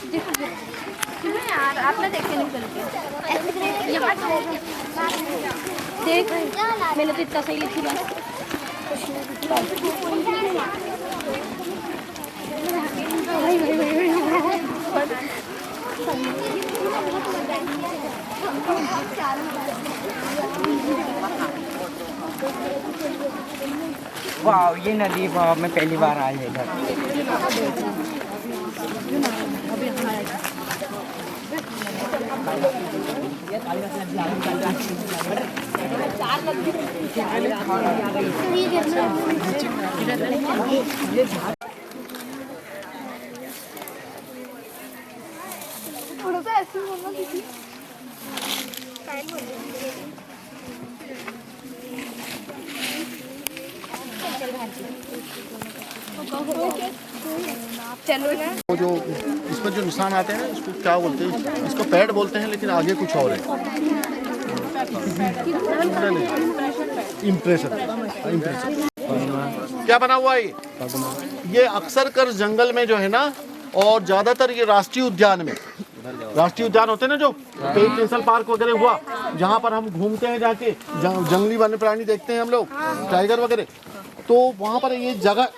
यार आपने देखे नहीं चल के देख मैंने तो इतना सही लिखी बात। वाह ये नदी मैं पहली बार आई है इधर। थोड़ा सा ऐसे बोलना किसी चलो ना। वो जो इस पर जो निशान आते हैं ना इसको क्या बोलते हैं, इसको पैड बोलते हैं लेकिन आगे कुछ और है। इम्प्रेशन क्या बना हुआ है ये अक्सर कर जंगल में जो है ना, और ज्यादातर ये राष्ट्रीय उद्यान में, राष्ट्रीय उद्यान होते हैं ना जो पेट नेशनल पार्क वगैरह हुआ, जहाँ पर हम घूमते हैं जाके जंगली वन्य प्राणी देखते हैं हम लोग, टाइगर वगैरह, तो वहाँ पर ये जगह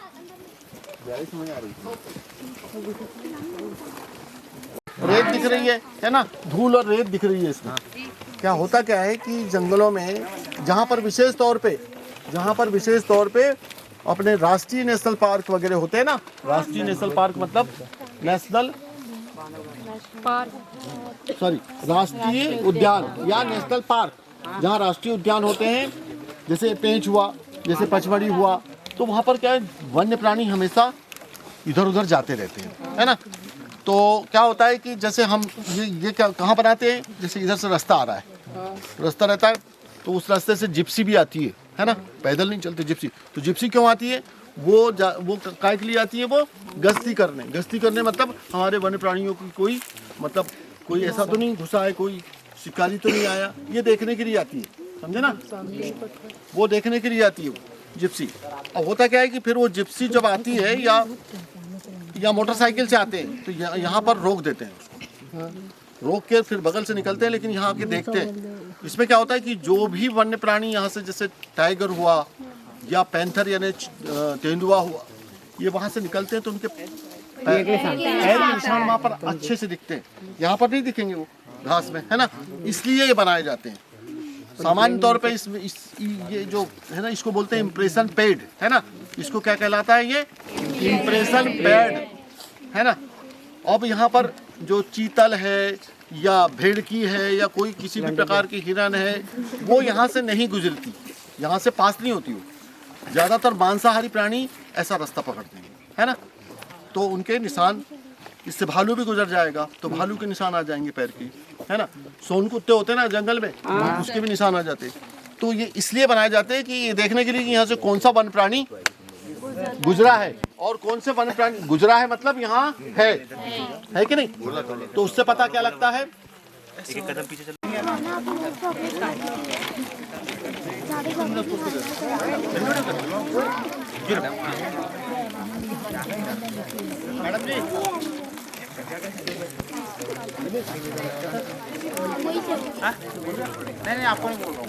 रेत दिख रही है ना, धूल और रेत दिख रही है इसमें। क्या होता क्या है कि जंगलों में जहाँ पर विशेष तौर पे अपने राष्ट्रीय नेशनल पार्क वगैरह होते हैं ना, राष्ट्रीय नेशनल पार्क मतलब राष्ट्रीय उद्यान या नेशनल पार्क, जहाँ राष्ट्रीय उद्यान होते हैं, जैसे पेंच हुआ, जैसे पचमढ़ी हुआ, तो वहाँ पर क्या है, वन्य प्राणी हमेशा इधर उधर जाते रहते हैं, है ना। तो क्या होता है कि जैसे हम ये क्या कहाँ बनाते हैं, जैसे इधर से रास्ता आ रहा है, रास्ता रहता है, तो उस रास्ते से जिप्सी भी आती है ना, पैदल नहीं चलते जिप्सी। तो जिप्सी क्यों आती है, वो काय के लिए आती है, वो गश्ती करने मतलब हमारे वन्य प्राणियों की कोई ऐसा तो नहीं घुसा है, कोई शिकारी तो नहीं आया, ये देखने के लिए आती है, समझे ना, वो देखने के लिए आती है वो जिप्सी। अब होता क्या है कि फिर वो जिप्सी जब आती है या मोटरसाइकिल से आते हैं, तो यहाँ पर रोक देते हैं उसको, रोक के फिर बगल से निकलते हैं, लेकिन यहाँ आके देखते हैं। इसमें क्या होता है कि जो भी वन्य प्राणी यहाँ से, जैसे टाइगर हुआ या पैंथर यानी तेंदुआ हुआ, ये वहाँ से निकलते हैं, तो उनके पैर के निशान वहाँ पर अच्छे से दिखते हैं, यहाँ पर नहीं दिखेंगे वो घास में, है ना, इसलिए ये बनाए जाते हैं। सामान्य तौर पे ये जो है ना, इसको बोलते हैं इम्प्रेशन पैड, है ना, इसको क्या कहलाता है, ये इम्प्रेशन पैड, है ना। अब यहाँ पर जो चीतल है या भेड़की है या कोई किसी भी प्रकार की हिरन है, वो यहाँ से नहीं गुजरती, यहाँ से पास नहीं होती। वो ज़्यादातर मांसाहारी प्राणी ऐसा रास्ता पकड़ते हैं, है ना, तो उनके निशान, इससे भालू भी गुजर जाएगा तो भालू के निशान आ जाएंगे पैर की, है ना। सोन कुत्ते होते हैं ना जंगल में, उसके भी निशान आ जाते हैं। तो ये इसलिए बनाए जाते हैं कि ये देखने के लिए कि यहाँ से कौन सा वन्य प्राणी गुजरा है और कौन से वन्य प्राणी गुजरा है, मतलब यहाँ है कि नहीं, तो उससे पता क्या लगता है। एक कदम पीछे चल मैडम जी, नहीं आपको नहीं बोल रहा हूँ।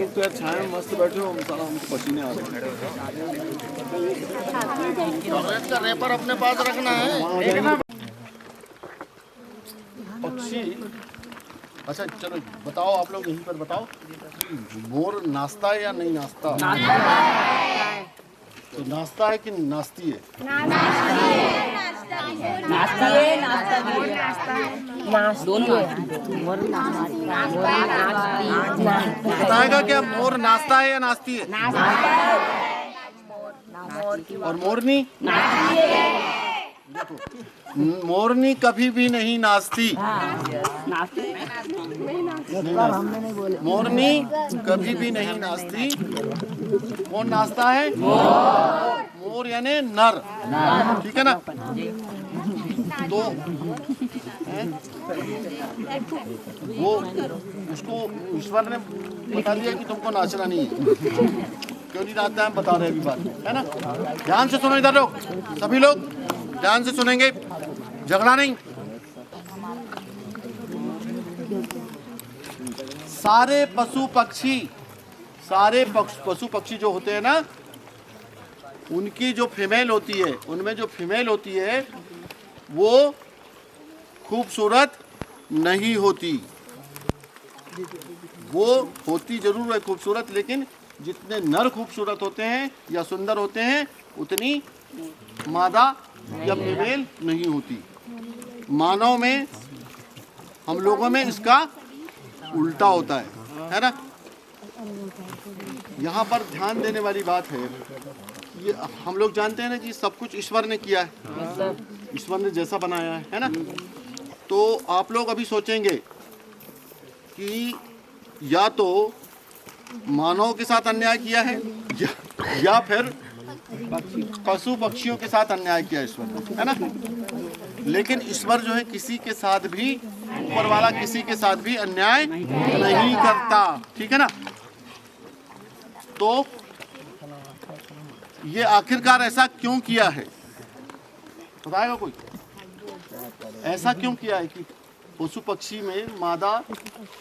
तो यार छाया में मस्त बैठे हो, हमको पसीने आ रहे हैं। का रेपर अपने पास रखना है। पक्षी, अच्छा चलो बताओ, आप लोग यहीं पर बताओ, मोर नाचता है या नहीं नाचता? तो नाचता है कि नाचती है? बताएगा क्या, मोर नाचता है या नाचती है? और मोरनी? मोरनी कभी भी नहीं नाचती। मोरनी कभी भी नहीं नाचती। कौन नाचता है? मोर यानी नर, ठीक है ना। तो हैं वो उसको ईश्वर ने बता दिया कि तुमको नाचना नहीं है। क्यों नहीं नाचना है बता रहे अभी बात है ना। ध्यान से सुनो इधर लोग, सभी लोग ध्यान से सुनेंगे, झगड़ा नहीं। सारे पशु पक्षी जो होते हैं ना, उनकी जो फीमेल होती है, उनमें जो फीमेल होती है वो खूबसूरत नहीं होती। वो होती जरूर है खूबसूरत, लेकिन जितने नर खूबसूरत होते हैं या सुंदर होते हैं उतनी मादा या फीमेल नहीं होती। मानव में, हम लोगों में इसका उल्टा होता है ना। यहाँ पर ध्यान देने वाली बात है, ये हम लोग जानते हैं ना कि सब कुछ ईश्वर ने किया है, ईश्वर ने जैसा बनाया है ना। तो आप लोग अभी सोचेंगे कि या तो मानव के साथ अन्याय किया है या फिर पशु पक्षियों के साथ अन्याय किया ईश्वर ने, है ना। लेकिन ईश्वर जो है किसी के साथ भी, ऊपर वाला किसी के साथ भी अन्याय नहीं करता, ठीक है ना। तो ये आखिरकार ऐसा क्यों किया है, बताएगा कोई? ऐसा क्यों किया है कि पशु पक्षी में मादा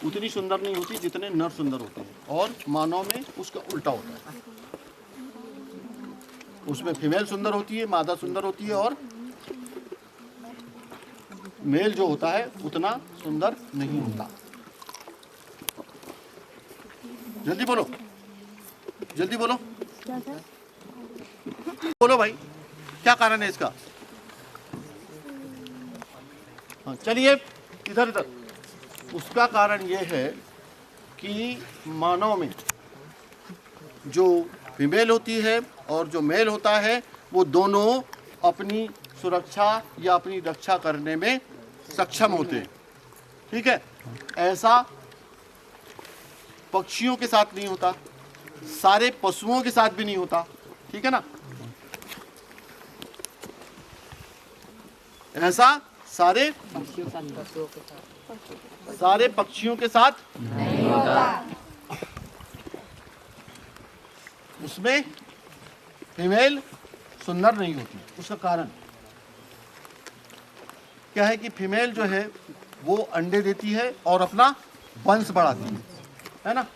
उतनी सुंदर नहीं होती जितने नर सुंदर होते हैं, और मानव में उसका उल्टा होता है। उसमें फीमेल सुंदर होती है, मादा सुंदर होती है, और मेल जो होता है उतना सुंदर नहीं होता। जल्दी बोलो, जल्दी बोलो, बोलो भाई, क्या कारण है इसका? हाँ चलिए इधर इधर। उसका कारण यह है कि मानव में जो फीमेल होती है और जो मेल होता है वो दोनों अपनी सुरक्षा या अपनी रक्षा करने में सक्षम होते हैं, ठीक है। ऐसा पक्षियों के साथ नहीं होता, सारे पशुओं के साथ भी नहीं होता, ठीक है ना। ऐसा सारे पक्षियों के साथ नहीं होता। उसमें फीमेल सुंदर नहीं होती। उसका कारण क्या है कि फीमेल जो है वो अंडे देती है और अपना वंश बढ़ाती है ना।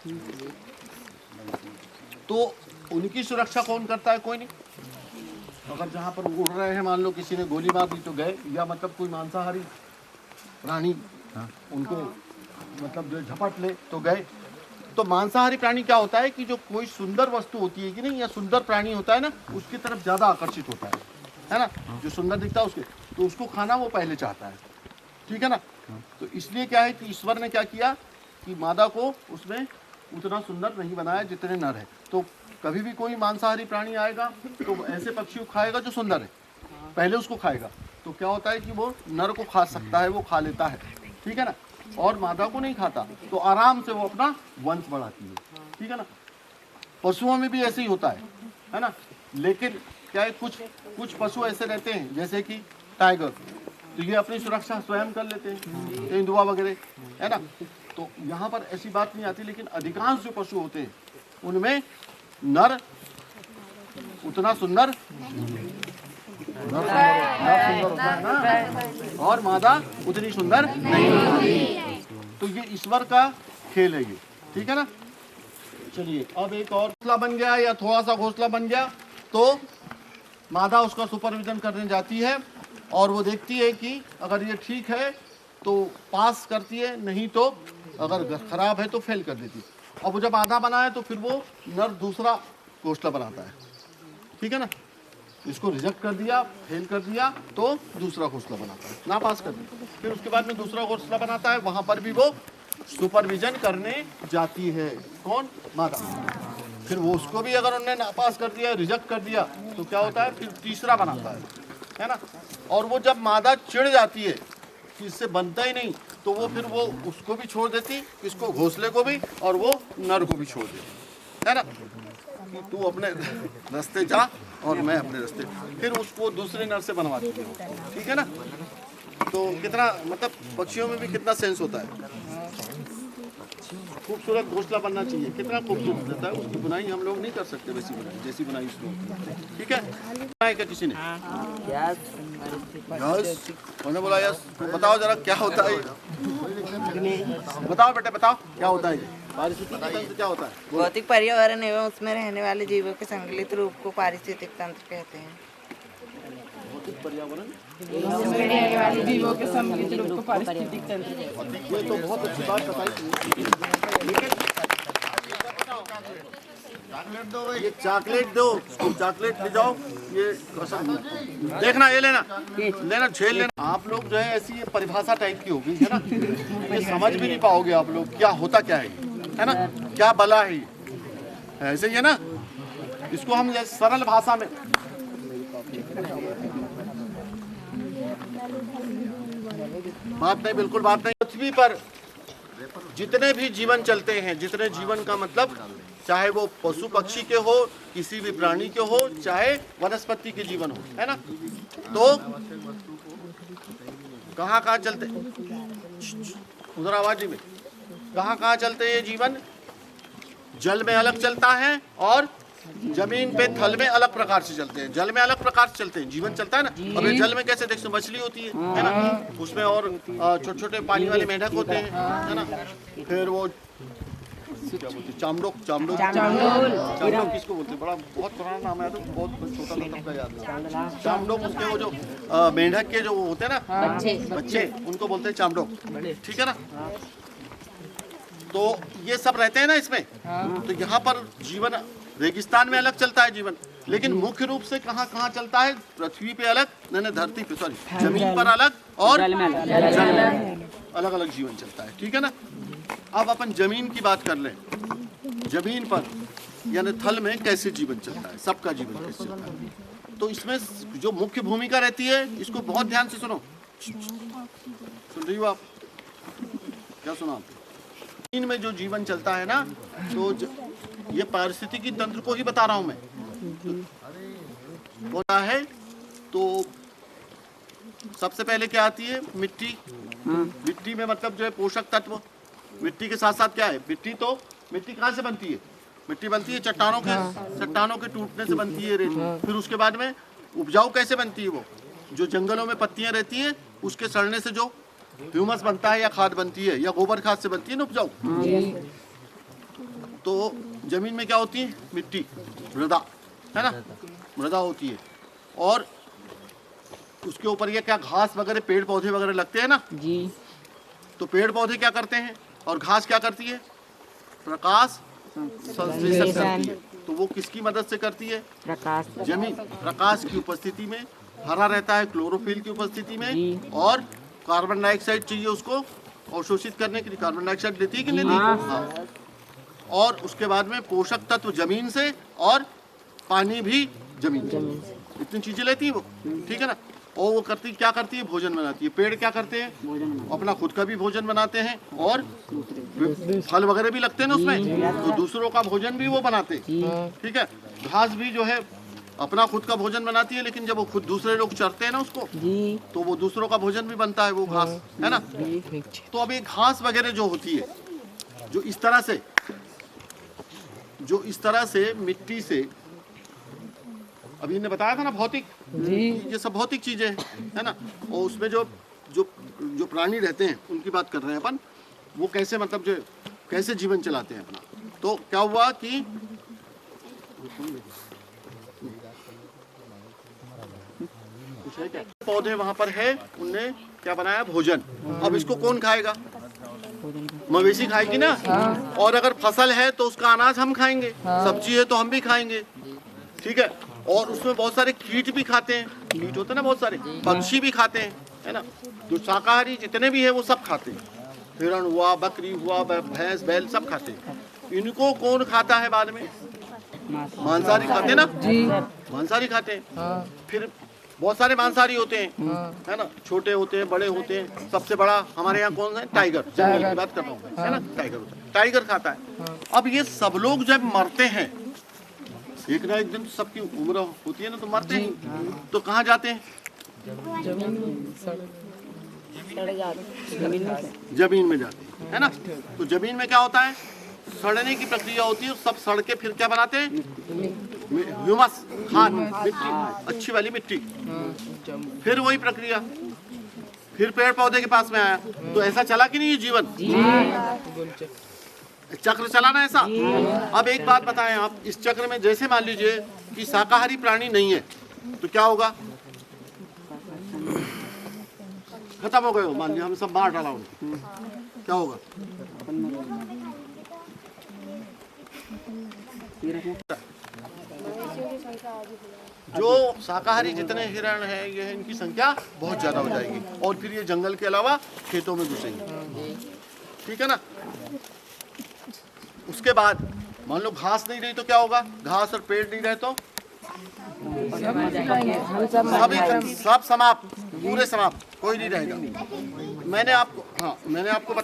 तो उनकी सुरक्षा कौन करता है? कोई नहीं। अगर जहाँ पर उड़ रहे हैं, मान लो किसी ने गोली मार दी तो गए, या मतलब कोई मांसाहारी प्राणी उनको मतलब जो झपट ले तो गए। तो मांसाहारी प्राणी क्या होता है कि जो कोई सुंदर वस्तु होती है कि नहीं, या सुंदर प्राणी होता है ना, उसकी तरफ ज़्यादा आकर्षित होता है ना। जो सुंदर दिखता है उसके, तो उसको खाना वो पहले चाहता है, ठीक है ना। तो इसलिए क्या है कि ईश्वर ने क्या किया कि मादा को उसमें उतना सुंदर नहीं बनाया जितने नर है। तो कभी भी कोई मांसाहारी प्राणी आएगा तो ऐसे पक्षी को खाएगा जो सुंदर है, पहले उसको खाएगा। तो क्या होता है कि वो नर को खा सकता है, वो खा लेता है, ठीक है ना, और मादा को नहीं खाता, तो आराम से वो अपना वंश बढ़ाती है, ठीक है ना। पशुओं में भी ऐसे ही होता है ना। लेकिन क्या है, कुछ पशु ऐसे रहते हैं जैसे कि टाइगर, तो ये अपनी सुरक्षा स्वयं कर लेते हैं, तेंदुआ वगैरह, है ना। तो यहाँ पर ऐसी बात नहीं आती। लेकिन अधिकांश जो पशु होते हैं उनमें नर उतना सुंदर होता है ना, और मादा उतनी सुंदर नहीं होती। तो ये ईश्वर का खेल है ये, ठीक है ना। चलिए अब एक और घोंसला बन गया या थोड़ा सा घोंसला बन गया, तो मादा उसका सुपरविजन करने जाती है और वो देखती है कि अगर ये ठीक है तो पास करती है, नहीं तो अगर खराब है तो फेल कर देती है। और वो जब आधा बना है तो फिर वो नर दूसरा घोंसला बनाता है, ठीक है ना। इसको रिजेक्ट कर दिया, फेल कर दिया, तो दूसरा घोंसला बनाता है, ना पास कर दिया, फिर उसके बाद में दूसरा घोंसला बनाता है। वहाँ पर भी वो सुपरविजन करने जाती है, कौन? मादा। फिर वो उसको भी अगर उन्होंने नापास कर दिया, रिजेक्ट कर दिया, तो क्या होता है, फिर तीसरा बनाता है ना। और वो जब मादा चिढ़ जाती है कि इससे बनता ही नहीं, तो वो फिर वो उसको भी छोड़ देती, इसको घोंसले को भी, और वो नर को भी छोड़ देती, है ना, कि तू अपने रास्ते जा और मैं अपने रास्ते। फिर उसको दूसरे नर से बनवाती है, ठीक है ना। तो कितना मतलब पक्षियों में भी कितना सेंस होता है। खूबसूरत घोंसला बनना चाहिए, कितना खूबसूरत रहता है। उसकी बुनाई हम लोग नहीं कर सकते वैसी बुनाई जैसी बुनाई उसको, ठीक है। बनाया क्या किसी ने? यस, मैंने बोला यस। तो बताओ जरा क्या होता है, बताओ बेटे बताओ क्या होता है ये पारिस्थितिकी तंत्र क्या होता है? भौतिक पर्यावरण एवं उसमें रहने वाले जीवों के संकलित रूप को पारिस्थितिक तंत्र कहते हैं। भौतिक पर्यावरण जीवों के सम्मिलित रूप को पारिस्थितिक तंत्र कहते हैं। ये तो बहुत अच्छी बात बताई। ये चॉकलेट दो, चॉकलेट ले जाओ, ये देखना, ये लेना झेल लेना। आप लोग जो है ऐसी ये परिभाषा टाइप की होगी है ना, ये समझ भी नहीं पाओगे आप लोग क्या होता क्या है ना, क्या बला है ऐसे ही है ना। इसको हम सरल भाषा में बात नहीं, बिल्कुल बात नहीं। पृथ्वी पर जितने भी जीवन चलते हैं, जितने जीवन का मतलब चाहे वो पशु पक्षी के हो, किसी भी प्राणी के हो, चाहे वनस्पति के जीवन हो, है ना, तो कहाँ कहाँ चलते, उधर आवाज में कहाँ चलते हैं जीवन? जल में अलग चलता है और जमीन पे थल में अलग प्रकार से चलते हैं। जल में अलग प्रकार से चलते हैं, जीवन चलता है ना। अब ये जल में कैसे देखते, मछली होती है ना, उसमें और छोटे छोटे पानी वाले मेंढक होते हैं, है ना। फिर वो क्या बोलते हैं, चामड़ोक किसको बोलते हैं? बड़ा बहुत पुराना नाम है, तो बहुत छोटा था तब का याद है। चामड़ोक, उसके वो जो मेंढक के जो होते हैं ना बच्चे, उनको बोलते हैं चामड़ोक, ठीक है ना। तो ये सब रहते हैं ना इसमें। तो यहाँ पर जीवन रेगिस्तान में अलग चलता है जीवन, लेकिन मुख्य रूप से कहाँ कहाँ चलता है? पृथ्वी पे अलग, नहीं धरती पे, सॉरी, जमीन पर अलग और जल में अलग अलग जीवन चलता है, ठीक है ना। अब अपन जमीन की बात कर लें। जमीन पर यानी थल में कैसे जीवन चलता है, सबका जीवन कैसे चलता है। तो इसमें जो मुख्य भूमिका रहती है, इसको बहुत ध्यान से सुनो। सुन रही हो आप? क्या सुना आप? जमीन में जो जीवन चलता है ना, तो ये पारिस्थितिकी तंत्र को ही बता रहा हूं मैं। बोला है तो सबसे पहले क्या आती है? मिट्टी। मिट्टी में मतलब जो है पोषक तत्व। मिट्टी के साथ साथ क्या है? मिट्टी कहाँ से बनती है? मिट्टी बनती है चट्टानों के टूटने से बनती है रेत। फिर उसके बाद में उपजाऊ कैसे बनती है? वो जो जंगलों में पत्तियां रहती है, उसके सड़ने से जो ह्यूमस बनता है या खाद बनती है या गोबर खाद से बनती है ना उपजाऊ। तो जमीन में क्या होती है? मिट्टी, मृदा, है ना, मृदा होती है। और उसके ऊपर ये क्या घास वगैरह, पेड़ पौधे वगैरह लगते हैं ना जी। तो पेड़ पौधे क्या करते हैं और घास क्या करती है? प्रकाश संश्लेषण करती है। तो वो किसकी मदद से करती है? प्रकाश। जमीन प्रकाश की उपस्थिति में हरा रहता है, क्लोरोफिल की उपस्थिति में, और कार्बन डाइऑक्साइड चाहिए उसको अवशोषित करने के लिए। कार्बन डाइऑक्साइड लेती है कि नहीं लेती? हाँ। और उसके बाद में पोषक तत्व जमीन से और पानी भी जमीन से, इतनी चीजें लेती है वो, ठीक है ना। और वो करती क्या करती है? भोजन बनाती है। पेड़ क्या करते हैं? अपना खुद का भी भोजन बनाते हैं और फल वगैरह भी लगते हैं ना उसमें, तो दूसरों का भोजन भी वो बनाते हैं, ठीक है। घास भी जो है अपना खुद का भोजन बनाती है, लेकिन जब वो खुद दूसरे लोग चरते हैं ना उसको, तो वो दूसरों का भोजन भी बनता है वो घास, है ना। तो अब ये घास वगैरह जो होती है, जो इस तरह से मिट्टी से, अभी इन्हें बताया था ना भौतिक, ये सब भौतिक चीजें है ना। और उसमें जो प्राणी रहते हैं उनकी बात कर रहे हैं अपन, वो कैसे मतलब जो कैसे जीवन चलाते हैं अपना। तो क्या हुआ कि पौधे वहां पर है, उनने क्या बनाया? भोजन। अब इसको कौन खाएगा? मवेशी खाएगी ना। और अगर फसल है तो उसका अनाज हम खाएंगे, सब्जी है तो हम भी खाएंगे, ठीक है। और उसमें बहुत सारे कीट भी खाते हैं, कीट होते हैं ना बहुत सारे, पक्षी भी खाते हैं, है ना। जो शाकाहारी जितने भी है वो सब खाते हैं। हिरण हुआ, बकरी हुआ, भैंस बैल सब खाते हैं। इनको कौन खाता है बाद में? मांसाहारी खाते हैं ना, मांसाहारी खाते हैं। फिर बहुत सारे मांसाहारी होते हैं, है ना, छोटे होते हैं, बड़े होते हैं। सबसे बड़ा हमारे यहाँ कौन है? टाइगर, जंगल की बात कर रहा हूँ, है ना, टाइगर होता है, टाइगर खाता है। अब ये सब लोग जब मरते हैं, एक ना एक दिन तो सबकी उम्र होती है ना, तो मरते हैं, तो कहाँ जाते हैं? जमीन में जाती है ना। तो जमीन में क्या होता है, सड़ने की प्रक्रिया होती है, सब सड़ के फिर क्या बनाते हैं, ह्यूमस, खाद, मिट्टी, अच्छी वाली मिट्टी। फिर वही प्रक्रिया फिर पेड़ पौधे के पास में आया। तो ऐसा चला कि नहीं ये जीवन, चक्र चला ना ऐसा। अब एक बात बताएं आप, इस चक्र में जैसे मान लीजिए कि शाकाहारी प्राणी नहीं है तो क्या होगा, खत्म हो गए हो, मान लिया हम सब मार डाला उनको, क्या होगा, जो शाकाहारी जितने हिरण हैं ये इनकी संख्या बहुत ज्यादा हो जाएगी और फिर ये जंगल के अलावा खेतों में घुसेंगे, ठीक है ना। उसके बाद मान लो घास नहीं रही तो क्या होगा, घास और पेड़ नहीं रहे तो सब समाप्त, पूरे समाप्त, कोई नहीं रहेगा। मैंने आपको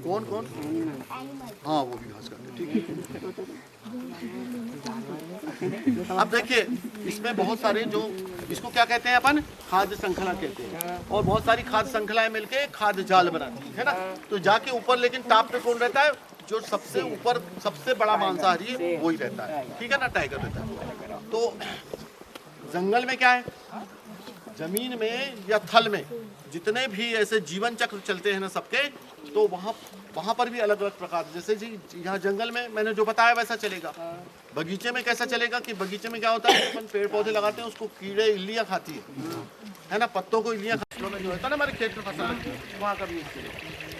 कौन कौन, हाँ वो भी घास खाते, ठीक है। अब देखिए इसमें बहुत सारे जो इसको क्या कहते हैं अपन, खाद्य श्रृंखला कहते हैं, और बहुत सारी खाद्य श्रृंखलाएं मिलके खाद्य जाल बनाती है ना। तो जाके ऊपर लेकिन टॉप पे कौन रहता है, जो सबसे ऊपर सबसे बड़ा मांसाहारी है वही रहता है, ठीक है ना, टाइगर रहता है। तो जंगल में क्या है, जमीन में या थल में जितने भी ऐसे जीवन चक्र चलते हैं ना सबके, तो वहाँ पर भी अलग अलग प्रकार, जैसे जी यहाँ जंगल में मैंने जो बताया वैसा चलेगा। बगीचे में कैसा चलेगा कि बगीचे में क्या होता है, अपन पेड़ पौधे लगाते हैं उसको कीड़े इल्लियाँ खाती है ना, पत्तों को इल्लियाँ खाती में जो होता है ना हमारे खेत में फसल लगती है वहाँ का भी।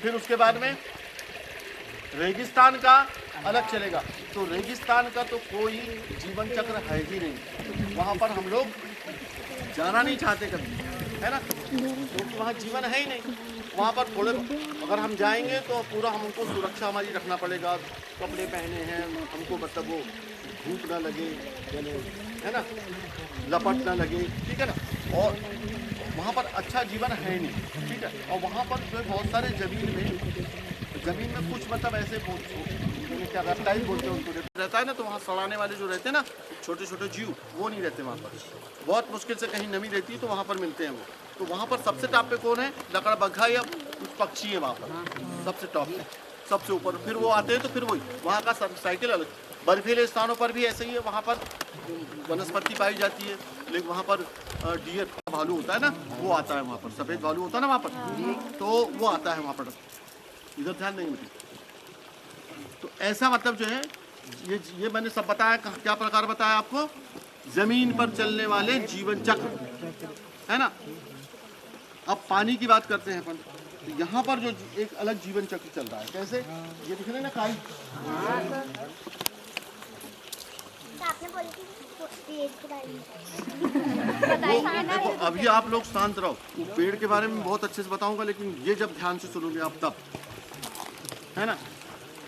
फिर उसके बाद में रेगिस्तान का अलग चलेगा। तो रेगिस्तान का तो कोई जीवन चक्र है ही नहीं, वहाँ पर हम लोग जाना नहीं चाहते कभी, है ना, क्योंकि वहाँ जीवन है ही नहीं। वहाँ पर थोड़े अगर हम जाएंगे तो पूरा हमको सुरक्षा हमारी रखना पड़ेगा, कपड़े पहने हैं हमको, मतलब वो धूप ना लगे, है ना, लपट ना लगे, ठीक है ना। और वहाँ पर अच्छा जीवन है नहीं, ठीक है। और वहाँ पर जो बहुत सारे जमीन में कुछ मतलब ऐसे क्या रेप्टाइल बोलते हैं उनको रहता है ना, तो वहाँ सड़ाने वाले जो रहते हैं ना छोटे छोटे जीव, वो नहीं रहते वहाँ पर। बहुत मुश्किल से कहीं नमी रहती है तो वहाँ पर मिलते हैं वो। तो वहाँ पर सबसे टॉप पे कौन है, लकड़बग्घा या कुछ पक्षी है वहाँ पर सबसे टॉप पे, सबसे ऊपर। फिर वो आते हैं तो फिर वही वहाँ का साइकिल अलग। बर्फीले स्थानों पर भी ऐसे ही है, वहाँ पर वनस्पति पाई जाती है, लेकिन वहाँ पर डियर भालू होता है ना, वो आता है वहाँ पर, सफ़ेद भालू होता है ना वहाँ पर, तो वो आता है वहाँ पर, इधर ध्यान नहीं मिलती। तो ऐसा मतलब जो है ये मैंने सब बताया, क्या प्रकार बताया आपको, जमीन पर चलने वाले जीवन चक्र, है ना। अब पानी की बात करते हैं अपन। तो यहाँ पर जो एक अलग जीवन चक्र चल रहा है, कैसे, ये दिख रहे हैं ना काई, देखो अभी आप लोग शांत रहो, पेड़ के बारे में बहुत अच्छे से बताऊंगा, लेकिन ये जब ध्यान से सुनोगे आप तब, है ना,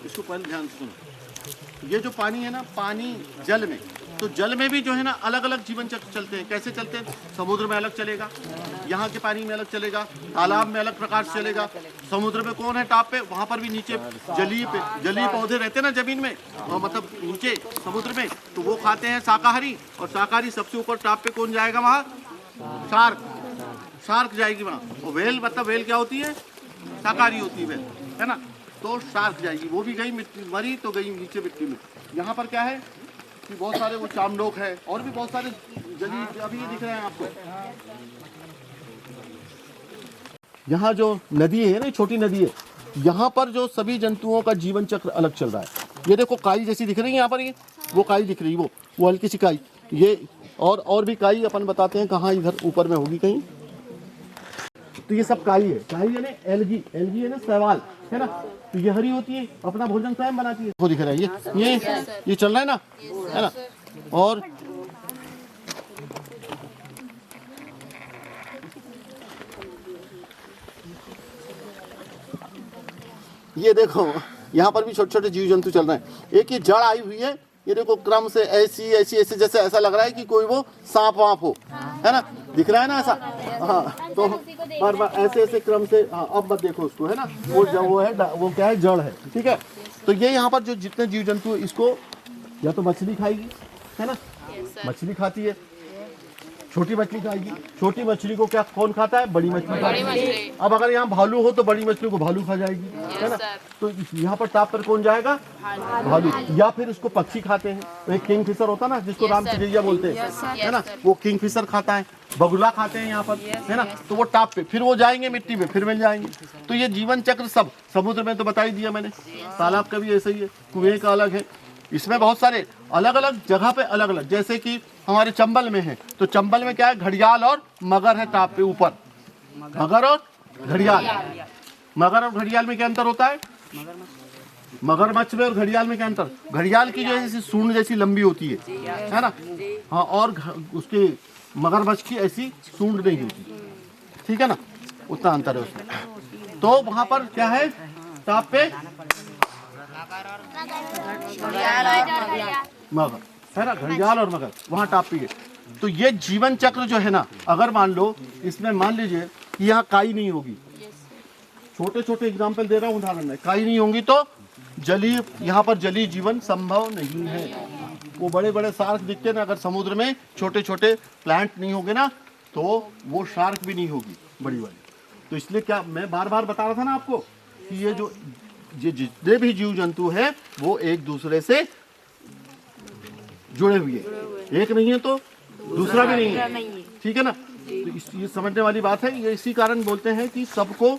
इसको पहले ध्यान से सुनो। ये जो पानी है ना, पानी जल में, तो जल में भी जो है ना अलग अलग जीवन चक्र चलते हैं। कैसे चलते हैं, समुद्र में अलग चलेगा, यहाँ के पानी में अलग चलेगा, तालाब में अलग प्रकार से चलेगा। समुद्र में कौन है टॉप पे, वहाँ पर भी नीचे जलीय पौधे रहते हैं ना जमीन में, और मतलब नीचे समुद्र में, तो वो खाते हैं शाकाहारी। और शाकाहारी सबसे ऊपर टॉप पे कौन जाएगा, वहाँ शार्क जाएगी वहाँ। और वेल, मतलब वेल क्या होती है, शाकाहारी होती है वेल, है ना, तो शार्क जाएगी, वो भी गई मिट्टी, मरी तो गई नीचे मिट्टी में। यहाँ पर क्या है कि बहुत सारे वो चामडोक है और भी बहुत सारे जलीय अभी ये दिख रहे हैं आपको। यहाँ जो नदी है ना, छोटी नदी है, यहाँ पर जो सभी जंतुओं का जीवन चक्र अलग चल रहा है। ये देखो काई जैसी दिख रही है यहाँ पर, ये वो काई दिख रही है, वो हल्की सी काई, ये और भी काई अपन बताते हैं कहाँ, इधर ऊपर में होगी कहीं। तो ये सब काई है, काई है ना, एल्गी है ना, शैवाल है ना, तो ये हरी होती है, अपना भोजन स्वयं बनाती है। वो दिख रहा है ये चल रहा है ना, है ना। और ये देखो यहाँ पर भी छोटे छोटे जीव जंतु चल रहे हैं। एक ये जड़ आई हुई है, ये देखो क्रम से ऐसे जैसे ऐसा लग रहा है कि कोई वो सांप वाप हो, है ना, दिख रहा है ना ऐसा। हाँ, तो बार बार ऐसे क्रम से, हाँ अब मत देखो उसको, है ना, वो है वो क्या है, जड़ है, ठीक है। तो ये यहाँ पर जो जितने जीव जंतु है, इसको या तो मछली खाएगी, है ना, मछली खाती है, छोटी मछली खाएगी। छोटी मछली को क्या कौन खाता है? बड़ी मछली खाएगी। अब अगर यहाँ भालू हो तो बड़ी मछली को भालू खा जाएगी, है ना। तो यहाँ पर टॉप पर कौन जाएगा? भालू। या फिर उसको पक्षी खाते हैं, तो एक किंग फिशर होता है ना, जिसको राम चिड़िया बोलते हैं, है ना, वो किंग फिशर खाता है। बगुला खाते हैं यहाँ पर, है ना। तो वो टॉप पे, फिर वो जाएंगे मिट्टी में, फिर मिल जाएंगे। तो ये जीवन चक्र सब समुद्र में तो बता ही दिया मैंने, तालाब का भी ऐसा ही है, कुएं का अलग है। इसमें बहुत सारे अलग अलग जगह पे अलग अलग, जैसे कि हमारे चंबल में है, तो चंबल में क्या है? घड़ियाल और मगर है टॉप पे ऊपर, मगर और घड़ियाल। मगर और घड़ियाल में क्या अंतर होता है? मगरमच्छ में और घड़ियाल में क्या अंतर? घड़ियाल की जो है सूंड जैसी लंबी होती है ना, हाँ, और उसके मगरमच्छ की ऐसी सूंड नहीं होती, ठीक है ना, उतना अंतर है उसमें। तो वहां पर क्या है टॉप पे? मगर, है ना, घड़ियाल और मगर वहाँ टॉप पे है। तो ये जीवन चक्र जो है ना, अगर मान लो इसमें मान लीजिए कि यहाँ काई नहीं होगी, छोटे छोटे एग्जाम्पल दे रहा हूँ उदाहरण में, काई नहीं होंगी तो जलीय, यहाँ पर जलीय जीवन संभव नहीं है। वो बड़े बड़े शार्क दिखते ना, अगर समुद्र में छोटे छोटे प्लांट नहीं होंगे ना, तो वो शार्क भी नहीं होगी बड़ी वाली। तो इसलिए क्या मैं बार बार बता रहा था ना आपको कि ये जो जितने भी जीव जंतु है वो एक दूसरे से जुड़े हुए हैं, एक नहीं है तो दूसरा भी नहीं है, ठीक है ना। तो ये समझने वाली बात है। ये इसी कारण बोलते हैं कि सबको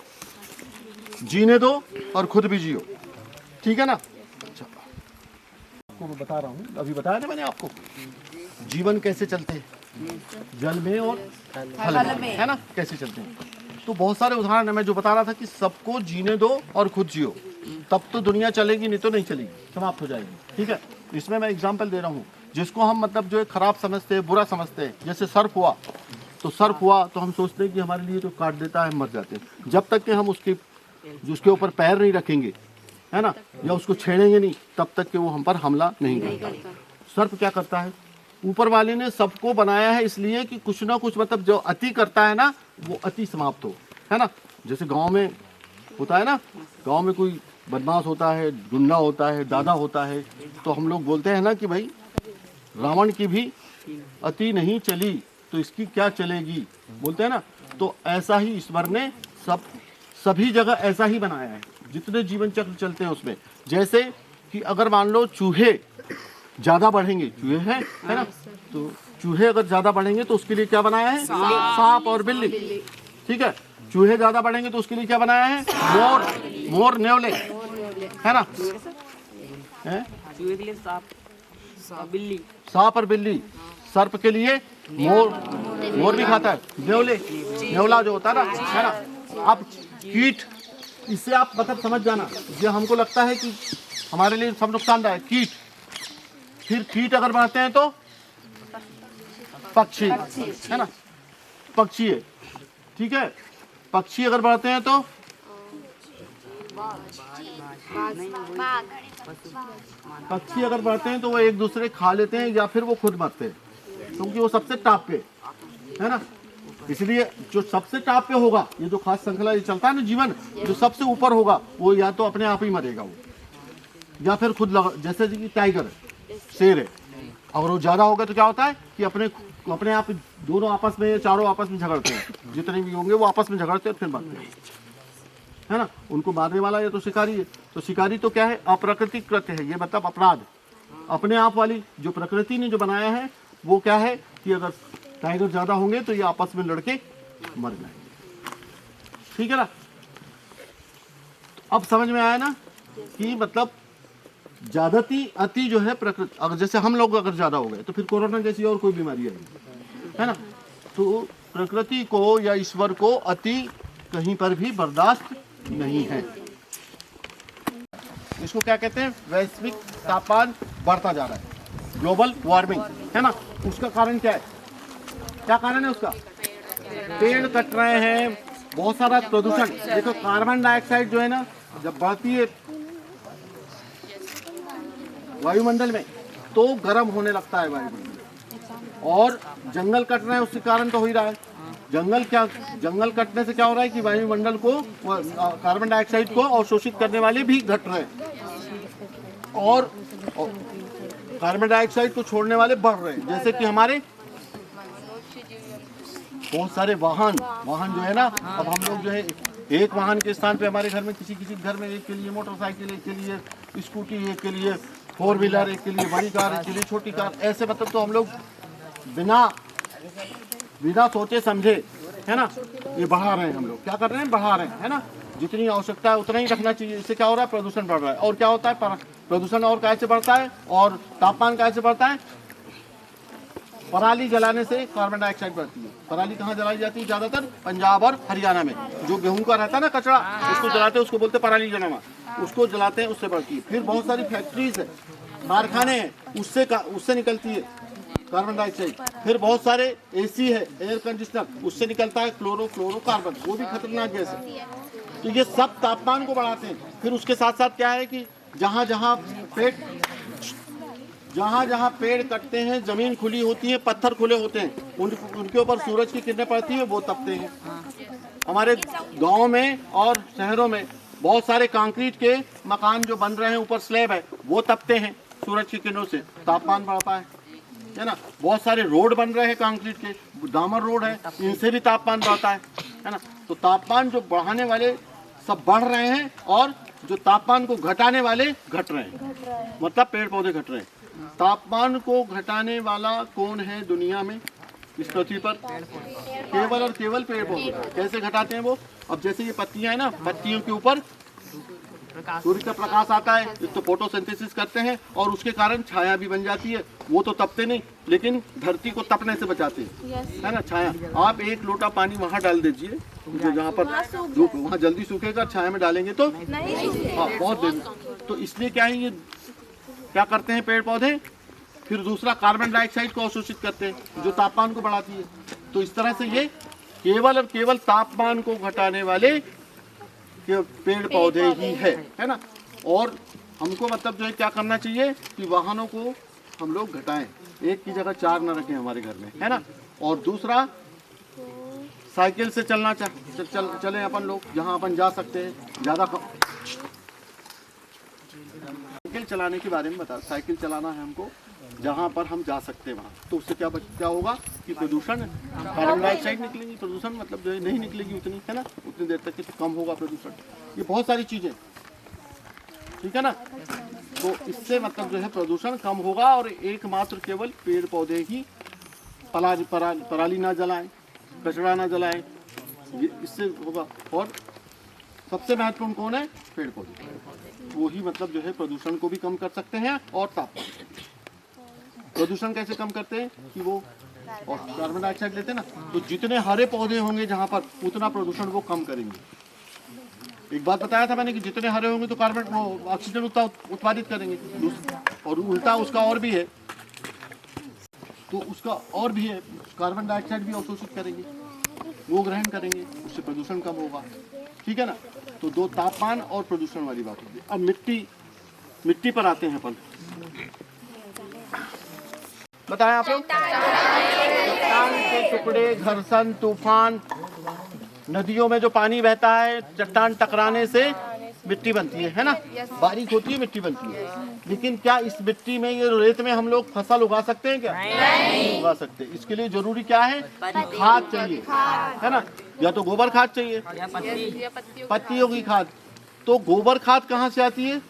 जीने दो और खुद भी जियो, ठीक है ना। अच्छा, आपको मैं बता रहा हूँ, अभी बताया ना मैंने आपको जीवन कैसे चलते हैं, जल में और थल में, है ना, कैसे चलते हैं। तो बहुत सारे उदाहरण है, मैं जो बता रहा था कि सबको जीने दो और खुद जियो, तब तो दुनिया चलेगी, नहीं तो नहीं चलेगी, समाप्त हो जाएगी, ठीक है। इसमें मैं एग्जांपल दे रहा हूँ, जिसको हम मतलब जो है खराब समझते हैं, बुरा समझते हैं। जैसे सर्प हुआ, तो सर्प हुआ तो हम सोचते हैं कि हमारे लिए तो काट देता है, हम मर जाते हैं। जब तक कि हम उसके ऊपर पैर नहीं रखेंगे, है ना, या उसको छेड़ेंगे नहीं, तब तक कि वो हम पर हमला नहीं करता। सर्प क्या करता है? ऊपर वाले ने सबको बनाया है इसलिए कि कुछ ना कुछ मतलब जो अति करता है ना, वो अति समाप्त हो, है ना। जैसे गांव में होता है ना, गांव में कोई बदमाश होता है, गुंडा होता है, दादा होता है, तो हम लोग बोलते हैं ना कि भाई रावण की भी अति नहीं चली तो इसकी क्या चलेगी, बोलते हैं ना। तो ऐसा ही ईश्वर ने सभी जगह ऐसा ही बनाया है, जितने जीवन चक्र चलते हैं उसमें। जैसे कि अगर मान लो चूहे ज्यादा बढ़ेंगे, चूहे हैं, है ना, तो चूहे अगर ज्यादा बढ़ेंगे तो उसके लिए क्या बनाया है? सांप और बिल्ली, ठीक है। चूहे ज्यादा बढ़ेंगे तो उसके लिए क्या बनाया है? मोर नेवले, है ना, है? सांप और बिल्ली। सर्प के लिए मोर भी खाता है, नेवला जो होता है ना। अब कीट, इससे आप मतलब समझ जाना, जो हमको लगता है कि हमारे लिए सब नुकसानदायक कीट, फिर कीट अगर बढ़ते हैं तो पक्षी, है ना, पक्षी है, ठीक है। पक्षी अगर बढ़ते हैं तो पक्षी अगर बढ़ते हैं तो वो एक दूसरे खा लेते हैं या फिर वो खुद मरते हैं, क्योंकि वो सबसे टॉप पे, है ना। इसलिए जो सबसे टॉप पे होगा, ये जो खास श्रृंखला ये चलता है ना जीवन, जो सबसे ऊपर होगा वो या तो अपने आप ही मरेगा वो, या फिर खुद जैसे कि टाइगर है, शेर है, अगर वो ज्यादा होगा तो क्या होता है कि अपने आप दोनों आपस में, चारों आपस में झगड़ते हैं, जितने भी होंगे वो आपस में झगड़ते हैं फिर मरते हैं, है ना। उनको मारने वाला ये तो शिकारी है। तो शिकारी तो क्या है? अप्राकृतिक कृत्य है, ये मतलब अपराध। अपने आप वाली जो प्रकृति ने जो बनाया है वो क्या है कि अगर टाइगर ज्यादा होंगे तो ये आपस में लड़के मर जाएंगे, ठीक है ना। अब समझ में आया ना कि मतलब ज्यादती अति जो है प्रकृति, अगर जैसे हम लोग अगर ज्यादा हो गए तो फिर कोरोना जैसी और कोई बीमारी आएगी, है ना। तो प्रकृति को या ईश्वर को अति कहीं पर भी बर्दाश्त नहीं है। इसको क्या कहते हैं? वैश्विक तापमान बढ़ता जा रहा है, ग्लोबल वार्मिंग, है ना। उसका कारण क्या है? क्या कारण है उसका? पेड़ कट रहे हैं, बहुत सारा प्रदूषण। देखो कार्बन डाइऑक्साइड जो है ना, जब बढ़ती है वायुमंडल में तो गर्म होने लगता है वायुमंडल, और जंगल कट रहे हैं उसके कारण तो हो ही रहा है। जंगल कटने से क्या हो रहा है कि वायुमंडल को कार्बन डाइऑक्साइड को अवशोषित करने वाले भी घट रहे हैं, और कार्बन डाइऑक्साइड को छोड़ने वाले बढ़ रहे हैं। जैसे कि हमारे बहुत सारे वाहन जो है ना, अब हम लोग जो है एक वाहन के स्थान पे हमारे घर में किसी घर में एक के लिए मोटरसाइकिल, एक के लिए स्कूटी, एक के लिए 4 व्हीलर, एक के लिए बड़ी कार, एक के लिए छोटी कार, ऐसे मतलब तो हम लोग बिना सोचे समझे, है ना, ये बढ़ा रहे हैं। हम लोग क्या कर रहे हैं, बढ़ा रहे हैं, है ना। जितनी आवश्यकता है उतना ही रखना चाहिए। इससे क्या हो रहा है, प्रदूषण बढ़ रहा है। और क्या होता है, प्रदूषण और कैसे बढ़ता है और तापमान कैसे बढ़ता है। पराली जलाने से कार्बन डाइऑक्साइड बढ़ती है। पराली कहाँ जलाई जाती है, ज्यादातर पंजाब और हरियाणा में। जो गेहूं का रहता है ना कचरा, उसको जलाते हैं, उसको बोलते हैं पराली जलाना, उसको जलाते हैं, उससे बढ़ती है। फिर बहुत सारी फैक्ट्रीज है, कारखाने हैं, उससे निकलती है कार्बन डाइऑक्साइड। फिर बहुत सारे एसी है, एयर कंडीशनर, उससे निकलता है क्लोरोकार्बन, वो भी खतरनाक गैस है। तो ये सब तापमान को बढ़ाते हैं। फिर उसके साथ साथ क्या है कि जहाँ जहाँ पेड़ कटते हैं, जमीन खुली होती है, पत्थर खुले होते हैं, उनके ऊपर सूरज की किरणें पड़ती है, वो तपते हैं। हमारे गांव में और शहरों में बहुत सारे कंक्रीट के मकान जो बन रहे हैं, ऊपर स्लैब है, वो तपते हैं सूरज की किरणों से, तापमान बढ़ता है ना। बहुत सारे रोड बन रहे हैं कंक्रीट के, डामर रोड है, इनसे भी तापमान बढ़ता है ना। तो तापमान जो बढ़ाने वाले सब बढ़ रहे हैं और जो तापमान को घटाने वाले घट रहे हैं, मतलब पेड़ पौधे घट रहे हैं। तापमान को घटाने वाला कौन है दुनिया में, इस पृथ्वी पर? केवल और केवल पेड़ पौधे। कैसे घटाते हैं वो? अब जैसे ये पत्तियां हैं ना, पत्तियों के ऊपर सूर्य का प्रकाश आता है, एक तो फोटोसिंथेसिस करते हैं और उसके कारण छाया भी बन जाती है। वो तो तपते नहीं, लेकिन धरती को तपने से बचाते हैं, है ना। छाया, आप 1 लोटा पानी वहाँ डाल दीजिए, जहाँ पर धूप, वहाँ जल्दी सूखेगा। छाया में डालेंगे तो हाँ, बहुत देर। तो इसलिए क्या है, ये क्या करते हैं पेड़ पौधे? फिर दूसरा, कार्बन डाइऑक्साइड को अवशोषित करते हैं, जो तापमान को बढ़ाती है। तो इस तरह से ये केवल और केवल तापमान को घटाने वाले पेड़ पौधे ही है ना। और हमको मतलब जो है क्या करना चाहिए कि वाहनों को हम लोग घटाएं, एक की जगह 4 न रखें हमारे घर में, है ना। और दूसरा, साइकिल से चलना चलें अपन लोग, जहां अपन जा सकते हैं। साइकिल चलाने के बारे में बता, साइकिल चलाना है हमको जहाँ पर हम जा सकते हैं वहाँ। तो उससे क्या होगा कि प्रदूषण, कार्बन डाइऑक्साइड निकलेगी, प्रदूषण मतलब जो है नहीं निकलेगी उतनी, है ना, उतनी देर तक तो कम होगा प्रदूषण। ये बहुत सारी चीज़ें, ठीक है ना। तो इससे मतलब जो है प्रदूषण कम होगा। और एकमात्र केवल पेड़ पौधे ही, पराली ना जलाएं, कचरा ना जलाएं, इससे होगा। और सबसे महत्वपूर्ण कौन है? पेड़ पौधे। वो ही मतलब जो है प्रदूषण को भी कम कर सकते हैं और तापमान। प्रदूषण कैसे कम करते हैं कि वो और कार्बन डाइऑक्साइड लेते हैं ना, तो जितने हरे पौधे होंगे जहाँ पर, उतना प्रदूषण वो कम करेंगे। एक बात बताया था मैंने कि जितने हरे होंगे तो कार्बन ऑक्सीजन उत्पादित करेंगे। और उल्टा उसका और भी है, तो उसका और भी है, कार्बन डाइऑक्साइड भी अवशोषित करेंगे, वो ग्रहण करेंगे, उससे प्रदूषण कम होगा, ठीक है ना। तो 2 तापमान और प्रदूषण वाली बात होगी। अब मिट्टी पर आते हैं अपन। बताएं आप लोग। चट्टान के टुकड़े, घर्षण, तूफान, नदियों में जो पानी बहता है, चट्टान टकराने से मिट्टी बनती है ना, बारीक होती है, मिट्टी बनती है। लेकिन क्या इस मिट्टी में, ये रेत में हम लोग फसल उगा सकते हैं क्या? नहीं उगा सकते। इसके लिए जरूरी क्या है कि खाद चाहिए, है ना। या तो गोबर खाद चाहिए, पत्तियों की खाद। तो गोबर खाद कहाँ से आती है?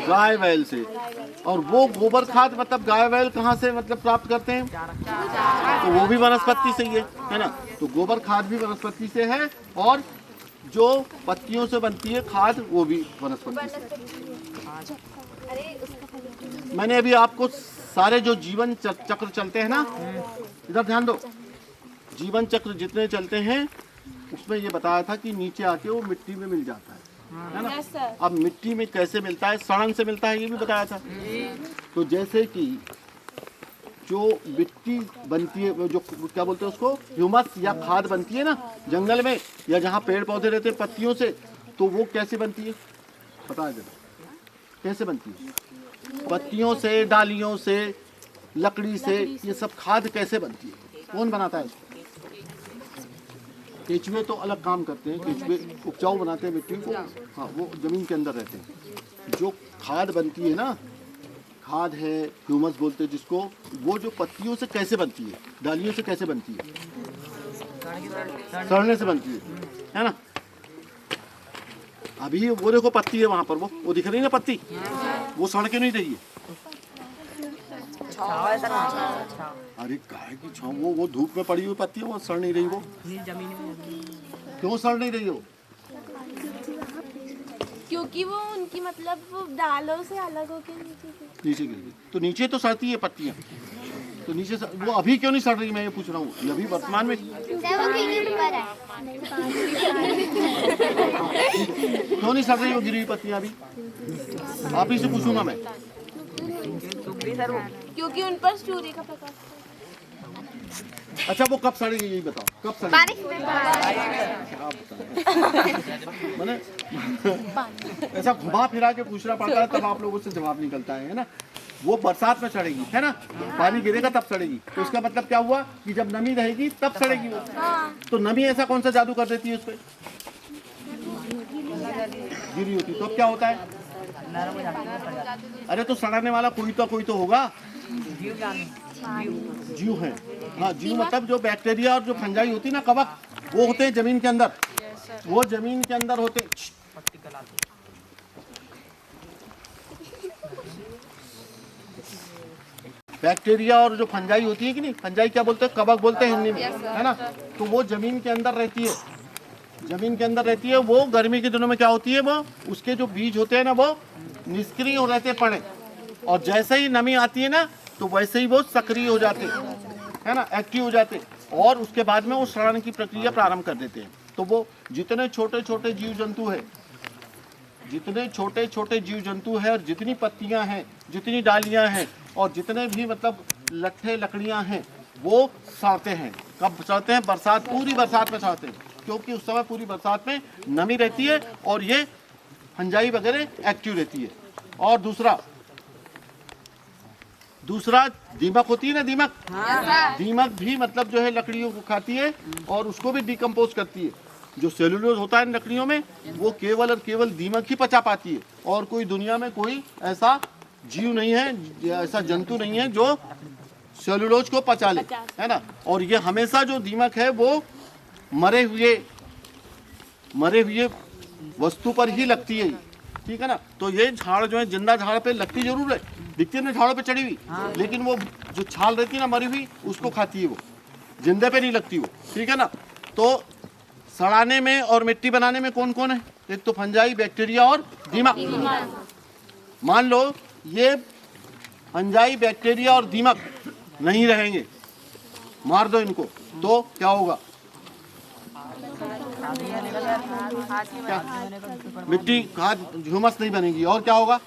गाय बैल से। और वो गोबर खाद मतलब गाय बैल कहाँ से मतलब प्राप्त करते हैं? तो वो भी वनस्पति से ही है ना। तो गोबर खाद भी वनस्पति से है, और जो पत्तियों से बनती है खाद, वो भी वनस्पति से। मैंने अभी आपको सारे जो जीवन चक्र चलते हैं ना, इधर ध्यान दो, जीवन चक्र जितने चलते हैं उसमें ये बताया था कि नीचे आके वो मिट्टी में मिल जाता है ना। अब मिट्टी में कैसे मिलता है? सड़न से मिलता है, ये भी बताया था। तो जैसे कि जो मिट्टी बनती है, जो क्या बोलते हैं उसको, ह्यूमस या खाद बनती है ना जंगल में, या जहाँ पेड़ पौधे रहते हैं पत्तियों से, तो वो कैसे बनती है बताया जरा, कैसे बनती है? पत्तियों से, डालियों से, लकड़ी से, ये सब खाद कैसे बनती है? कौन बनाता है इसको? केचुए तो अलग काम करते हैं, केचुए उपजाऊ बनाते हैं मिट्टी को, हाँ, वो जमीन के अंदर रहते हैं। जो खाद बनती है ना, खाद है, ह्यूमस बोलते हैं जिसको, वो जो पत्तियों से कैसे बनती है, डालियों से कैसे बनती है? सड़ने से बनती है ना। अभी वो देखो पत्ती है वहां पर, वो दिख रही है ना पत्ती, वो सड़ के नहीं रही है। अरे काहे की छांव, वो धूप में पड़ी हुई पत्ती है, वो सड़ नहीं रही। वो क्यों सड़ नहीं रही हो? क्योंकि वो उनकी मतलब वो डालों से अलग होके नीचे गिर गई। तो नीचे तो सड़ती है पत्तियां, तो नीचे वो अभी क्यों नहीं सड़ रही? मैं ये पूछ रहा हूँ, अभी वर्तमान में क्यों नहीं सड़ रही वो गिरी हुई पत्तियां अभी? आप ही से पूछूंगा मैं। क्योंकि उन पर सूर्य का प्रकाश। अच्छा वो कब सड़ेगी यही बताओ, कब सड़ेगी? मैंने ऐसा घुमा फिरा के पूछना पड़ता है, तब आप लोगों से जवाब निकलता है ना। वो बरसात में सड़ेगी, है ना, पानी गिरेगा तब सड़ेगी। तो इसका मतलब क्या हुआ कि जब नमी रहेगी तब सड़ेगी वो। तो नमी ऐसा कौन सा जादू कर देती है उस पर? गिरी होती तो क्या होता है? अरे तो सड़ने वाला कोई तो होगा, जीव है। हाँ, जीव मतलब जो बैक्टीरिया और जो फंजाई होती है ना, कवक, वो होते हैं जमीन के अंदर, वो जमीन के अंदर होते हैं। बैक्टीरिया और जो फंजाई होती है कि नहीं, फंजाई क्या बोलते हैं? कवक बोलते हैं हिंदी में, है ना। तो वो जमीन के अंदर रहती है, जमीन के अंदर रहती है। वो गर्मी के दिनों में क्या होती है, वो उसके जो बीज होते हैं ना, वो निष्क्रिय हो रहते पड़े, और जैसे ही नमी आती है ना, तो वैसे ही वो सक्रिय हो जाते, है ना, एक्टिव हो जाते, और उसके बाद में वो सड़ने की प्रक्रिया प्रारंभ कर देते हैं। तो वो जितने छोटे छोटे जीव जंतु है, जितने छोटे छोटे जीव जंतु है, और जितनी पत्तियां हैं, जितनी डालियां हैं, और जितने भी मतलब लट्ठे लकड़ियां हैं, वो सड़ते हैं। कब सड़ते हैं? बरसात, पूरी बरसात में सड़ते हैं, क्योंकि उस समय पूरी बरसात में नमी रहती है और ये फंजाई वगैरह एक्टिव रहती है। और दूसरा दीमक होती है ना, दीमक भी मतलब जो है लकड़ियों को खाती है और उसको भी डिकम्पोज करती है। जो सेलुलोज होता है लकड़ियों में, वो केवल और केवल दीमक ही पचा पाती है, और कोई दुनिया में कोई ऐसा जीव नहीं है, ऐसा जंतु नहीं है जो सेलुलोज को पचा ले, है ना। और ये हमेशा जो दीमक है वो मरे हुए वस्तु पर ही लगती है, ठीक है ना। तो ये झाड़ जो है, जिंदा झाड़ पे लगती जरूर है, दिखती है ना झाड़ों पे चढ़ी हुई, लेकिन वो जो छाल रहती है ना मरी हुई, उसको खाती है, वो जिंदे पे नहीं लगती वो, ठीक है ना। तो सड़ाने में और मिट्टी बनाने में कौन कौन है? एक तो फंजाई, बैक्टीरिया और दीमक। मान लो ये फंजाई, बैक्टीरिया और दीमक नहीं रहेंगे, मार दो इनको, तो क्या होगा? क्या? मिट्टी, खाद, ह्यूमस नहीं बनेगी। और क्या होगा?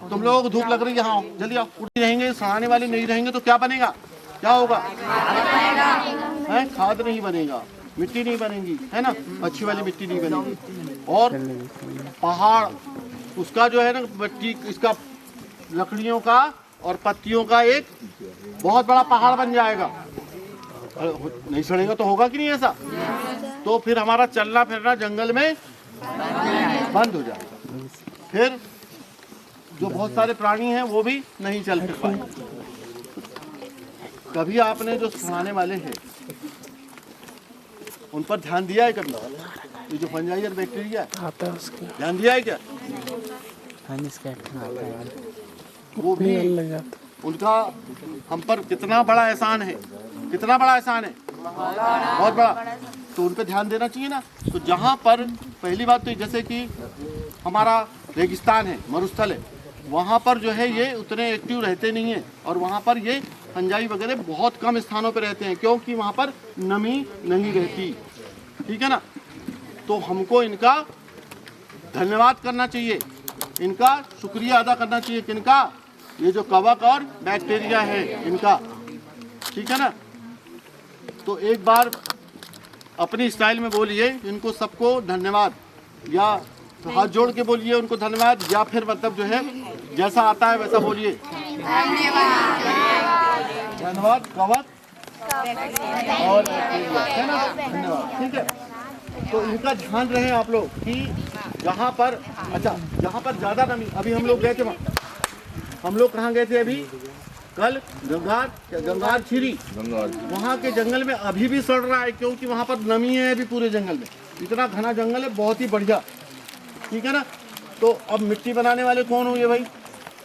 तुम लोगों को धूप लग रही है, हाँ जल्दी आओ। उठी रहेंगे, सड़ाने वाले नहीं रहेंगे तो क्या बनेगा? क्या होगा? है, खाद नहीं बनेगा, मिट्टी नहीं बनेगी, है ना, अच्छी वाली मिट्टी नहीं बनेगी। और पहाड़, उसका जो है ना मिट्टी, इसका लकड़ियों का और पत्तियों का एक बहुत बड़ा पहाड़ बन जाएगा। नहीं सड़ेगा तो होगा कि नहीं ऐसा? तो फिर हमारा चलना फिरना जंगल में बंद हो जाएगा। फिर जो बहुत सारे प्राणी हैं वो भी नहीं चल फिर पाए। कभी आपने जो सड़ाने वाले हैं उन पर ध्यान दिया है कभी? ये जो फंजाई और बैक्टीरिया ध्यान दिया है क्या? वो भी उनका हम पर कितना बड़ा एहसान है, कितना बड़ा एहसान है, बहुत बड़ा। तो उन पर ध्यान देना चाहिए ना। तो जहाँ पर पहली बात तो जैसे कि हमारा रेगिस्तान है, मरुस्थल है, वहाँ पर जो है ये उतने एक्टिव रहते नहीं हैं, और वहाँ पर ये फंजाई वगैरह बहुत कम स्थानों पर रहते हैं, क्योंकि वहाँ पर नमी नहीं रहती, ठीक है ना। तो हमको इनका धन्यवाद करना चाहिए, इनका शुक्रिया अदा करना चाहिए। किनका? ये जो कवक और बैक्टीरिया है इनका, ठीक है ना। तो एक बार अपनी स्टाइल में बोलिए इनको सबको धन्यवाद, या हाथ जोड़ के बोलिए उनको धन्यवाद, या फिर मतलब जो है जैसा आता है वैसा बोलिए। धन्यवाद कवक और है ना, धन्यवाद, ठीक है। तो इनका ध्यान रहे आप लोग कि जहाँ पर, अच्छा जहाँ पर ज़्यादा नमी, अभी हम लोग गए थे वहाँ, हम लोग कहाँ गए थे अभी कल? गंगार खीरी, वहाँ के जंगल में अभी भी सड़ रहा है, क्योंकि वहाँ पर नमी है अभी पूरे जंगल में। इतना घना जंगल है, बहुत ही बढ़िया, ठीक है ना। तो अब मिट्टी बनाने वाले कौन होंगे भाई?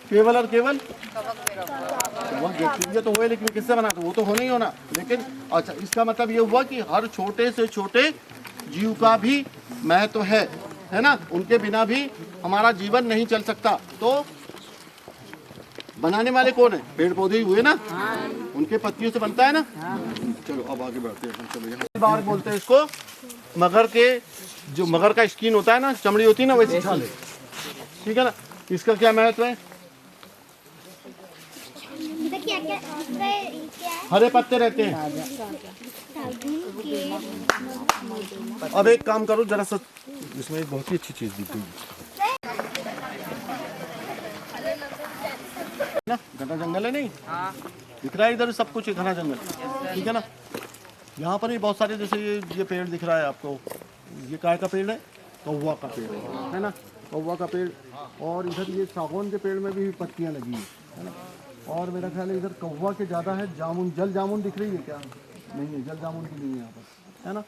केवल और केवल वह ये तो हुए, लेकिन किससे बनाते? वो तो होना ही होना। लेकिन अच्छा, इसका मतलब ये हुआ कि हर छोटे से छोटे जीव का भी महत्व है ना। उनके बिना भी हमारा जीवन नहीं चल सकता। तो बनाने वाले कौन है? पेड़ पौधे ही हुए ना, उनके पत्तियों से बनता है ना। चलो अब आगे बढ़ते हैं। चलो यहाँ बार बोलते हैं इसको, मगर के जो मगर का स्किन होता है ना, चमड़ी होती है ना, वैसी छाल है, ठीक है ना। इसका क्या महत्व है? हरे पत्ते रहते हैं। अब एक काम करो जरा सा, इसमें एक बहुत ही अच्छी चीज दिख रही ना, घना जंगल है नहीं दिख रहा है इधर सब कुछ घना जंगल, ठीक है ना। यहाँ पर भी बहुत सारे, जैसे ये पेड़ दिख रहा है आपको, ये काय का पेड़ है? कौवा का पेड़ है ना, कौवा का पेड़। और इधर ये सागौन के पेड़ में भी पत्तियाँ लगी है ना। और मेरा ख्याल है इधर कौवा के ज़्यादा है। जामुन, जल जामुन दिख रही है क्या? नहीं है, जल जामुन की नहीं है यहाँ पर, है ना।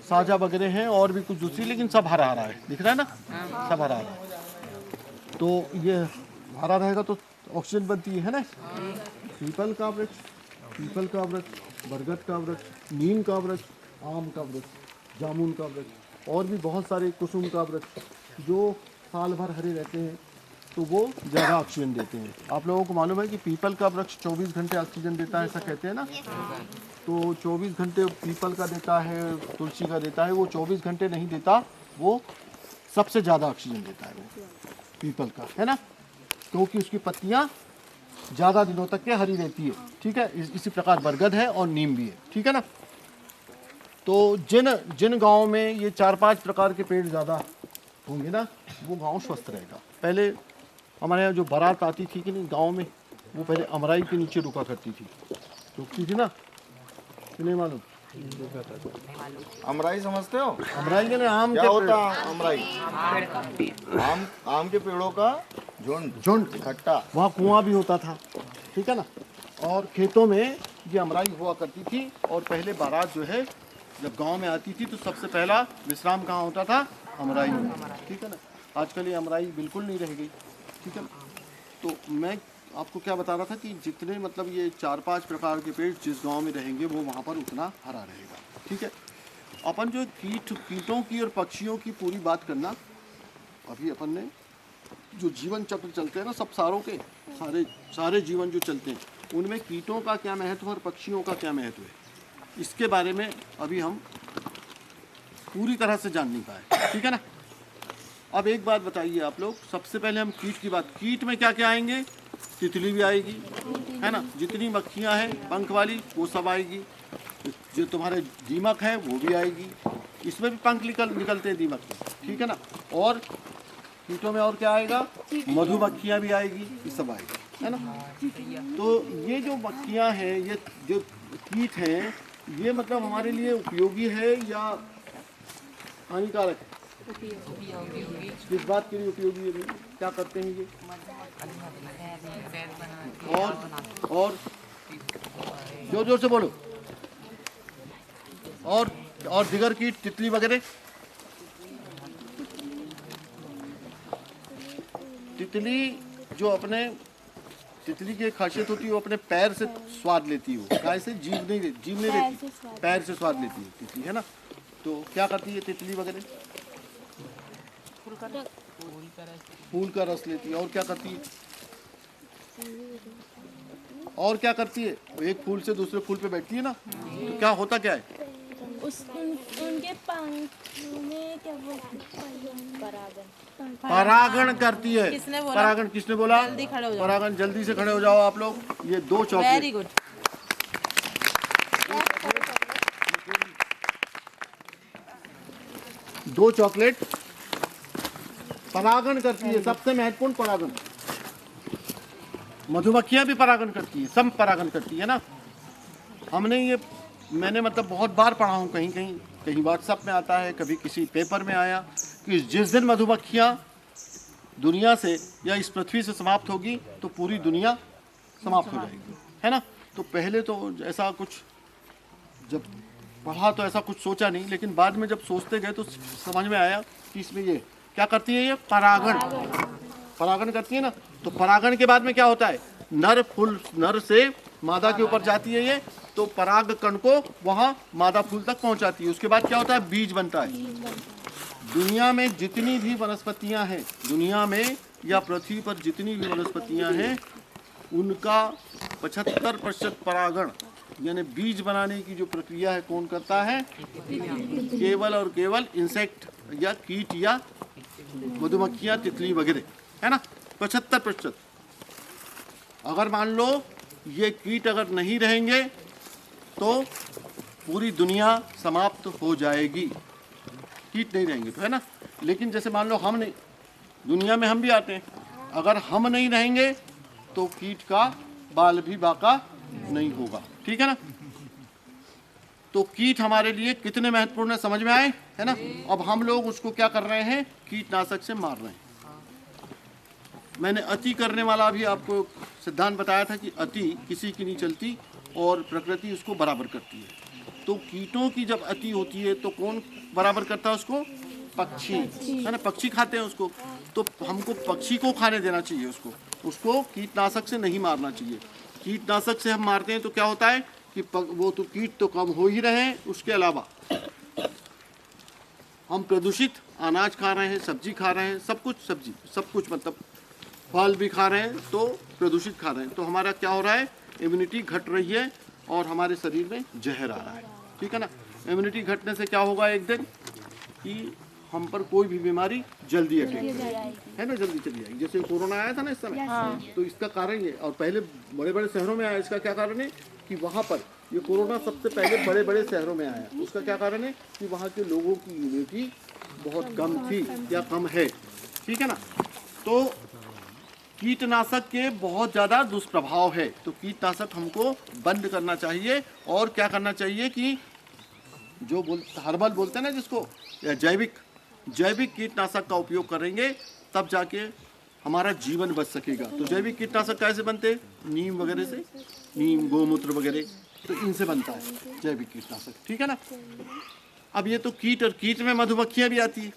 साजा वगैरह हैं और भी कुछ दूसरी, लेकिन सब हरा हरा है, दिख रहा है ना, सब हरा हरा। तो ये हरा रहेगा तो ऑक्सीजन बनती है ना। पीपल का वृक्ष, पीपल का वृक्ष, बरगद का वृक्ष, नीम का वृक्ष, आम का वृक्ष, जामुन का वृक्ष और भी बहुत सारे, कुसुम का वृक्ष, जो साल भर हरे रहते हैं, तो वो ज़्यादा ऑक्सीजन देते हैं। आप लोगों को मालूम है कि पीपल का वृक्ष 24 घंटे ऑक्सीजन देता है, ऐसा कहते हैं ना। तो 24 घंटे पीपल का देता है, तुलसी का देता है। वो 24 घंटे नहीं देता, वो सबसे ज़्यादा ऑक्सीजन देता है वो पीपल का, है ना, क्योंकि उसकी पत्तियाँ ज़्यादा दिनों तक के हरी रहती है, ठीक है। इसी प्रकार बरगद है और नीम भी है, ठीक है ना। तो जिन गाँव में ये 4-5 प्रकार के पेड़ ज़्यादा होंगे ना, वो गांव स्वस्थ रहेगा। पहले हमारे यहाँ जो बारात आती थी कि नहीं गांव में, वो पहले अमराई के नीचे रुका करती थी, रुकती थी ना, कि नहीं मालूम? अमराई समझते हो? अमराई के आम क्या के होता है अमराई? आम के पेड़ों का झुंड इकट्ठा। वहाँ कुआं भी होता था, ठीक है ना। और खेतों में ये अमराई हुआ करती थी। और पहले बारात जो है जब गांव में आती थी, तो सबसे पहला विश्राम कहाँ होता था? अमराई में, ठीक है ना। आजकल ये अमराई बिल्कुल नहीं रह गई, ठीक है। तो मैं आपको क्या बता रहा था कि जितने मतलब ये 4-5 प्रकार के पेड़ जिस गांव में रहेंगे, वो वहाँ पर उतना हरा रहेगा, ठीक है। अपन जो कीटों की और पक्षियों की पूरी बात करना, अभी अपन ने जो जीवन चक्र चलते हैं ना, सब सारों के सारे जीवन जो चलते हैं, उनमें कीटों का क्या महत्व और पक्षियों का क्या महत्व है, इसके बारे में अभी हम पूरी तरह से जान नहीं पाए, ठीक है ना। अब एक बात बताइए आप लोग, सबसे पहले हम कीट की बात, कीट में क्या क्या आएंगे? तितली भी आएगी, है ना, जितनी मक्खियाँ हैं पंख वाली वो सब आएगी, जो तुम्हारे दीमक है वो भी आएगी, इसमें भी पंख निकलते हैं दीमक के, ठीक है ना। और कीटों में और क्या आएगा? मधुमक्खियाँ भी आएगी, ये सब आएगा, है ना। तो ये जो मक्खियाँ हैं, ये जो कीट हैं, ये मतलब हमारे लिए उपयोगी है या हानिकारक है? किस बात के लिए उपयोगी है? क्या करते हैं ये? और जोर जोर से बोलो। और दिगर कीट, तितली वगैरह? तितली जो अपने, तितली की एक खासियत होती है, वो अपने पैर से स्वाद लेती है। वो कैसे? जीभ नहीं लेती, पैर से स्वाद लेती है तितली, है ना। तो क्या करती है तितली वगैरह? फूल का रस लेती है। और क्या करती है? और क्या करती है? एक फूल से दूसरे फूल पे बैठती है ना, तो क्या होता क्या है? उनके पंखों में क्या परागण करती है। किसने बोला? परागण किसने बोला? जल्दी खड़े हो जाओ। परागण, जल्दी से खड़े हो जाओ आप लोग। ये 2 चॉकलेट, वेरी गुड। 2 चॉकलेट परागण करती है, सबसे महत्वपूर्ण परागण। मधुमक्खियां भी परागण करती है, सब परागण करती है ना। मैंने मतलब बहुत बार पढ़ा हूँ, कहीं व्हाट्सएप में आता है, कभी किसी पेपर में आया कि जिस दिन दुनिया से या इस पृथ्वी से समाप्त होगी तो पूरी दुनिया समाप्त हो जाएगी, है ना। तो पहले तो ऐसा कुछ जब पढ़ा तो ऐसा कुछ सोचा नहीं, लेकिन बाद में जब सोचते गए तो समझ में आया कि इसमें ये क्या करती है, ये परागण करती है ना। तो परागण के बाद में क्या होता है, नर से मादा के ऊपर जाती है ये, तो पराग कण को वहाँ मादा फूल तक पहुँचाती है। उसके बाद क्या होता है, बीज बनता है। दुनिया में जितनी भी वनस्पतियाँ हैं, दुनिया में या पृथ्वी पर जितनी भी वनस्पतियाँ हैं, उनका 75% परागण यानी बीज बनाने की जो प्रक्रिया है कौन करता है, केवल और केवल इंसेक्ट या कीट या मधुमक्खियाँ, तितली वगैरह, है ना। 75%। अगर मान लो ये कीट अगर नहीं रहेंगे तो पूरी दुनिया समाप्त हो जाएगी, कीट नहीं रहेंगे तो, है ना। लेकिन जैसे मान लो हम नहीं, दुनिया में हम भी आते हैं, अगर हम नहीं रहेंगे तो कीट का बाल भी बाका नहीं होगा, ठीक है ना। तो कीट हमारे लिए कितने महत्वपूर्ण है समझ में आए, है ना। अब हम लोग उसको क्या कर रहे हैं, कीटनाशक से मार रहे हैं। मैंने अति करने वाला भी आपको सिद्धांत बताया था कि अति किसी की नहीं चलती और प्रकृति उसको बराबर करती है। तो कीटों की जब अति होती है तो कौन बराबर करता है उसको, पक्षी, है ना। पक्षी खाते हैं उसको, तो हमको पक्षी को खाने देना चाहिए, उसको कीटनाशक से नहीं मारना चाहिए। कीटनाशक से हम मारते हैं तो क्या होता है कि वो तो कीट तो कम हो ही रहे हैं, उसके अलावा हम प्रदूषित अनाज खा रहे हैं, सब्जी खा रहे हैं, सब कुछ मतलब फल भी खा रहे हैं तो प्रदूषित खा रहे हैं। तो हमारा क्या हो रहा है, इम्यूनिटी घट रही है और हमारे शरीर में जहर आ रहा है, ठीक है ना। इम्यूनिटी घटने से क्या होगा एक दिन कि हम पर कोई भी बीमारी जल्दी अटैक है ना, जल्दी चली आएगी। जैसे कोरोना आया था ना इस समय, तो इसका कारण ये, और पहले बड़े बड़े शहरों में आया, इसका क्या कारण है कि वहाँ पर ये कोरोना सबसे पहले बड़े बड़े शहरों में आया। उसका क्या कारण है कि वहाँ के लोगों की इम्यूनिटी बहुत कम थी या कम है, ठीक है ना। तो कीटनाशक के बहुत ज़्यादा दुष्प्रभाव है, तो कीटनाशक हमको बंद करना चाहिए। और क्या करना चाहिए कि जो हर्बल बोलते हैं ना जिसको, या जैविक कीटनाशक का उपयोग करेंगे तब जाके हमारा जीवन बच सकेगा। तो जैविक कीटनाशक कैसे बनते, नीम वगैरह से, नीम, गोमूत्र वगैरह, तो इनसे बनता है जैविक कीटनाशक, ठीक है ना। अब ये तो कीट, और कीट में मधुमक्खियाँ भी आती है।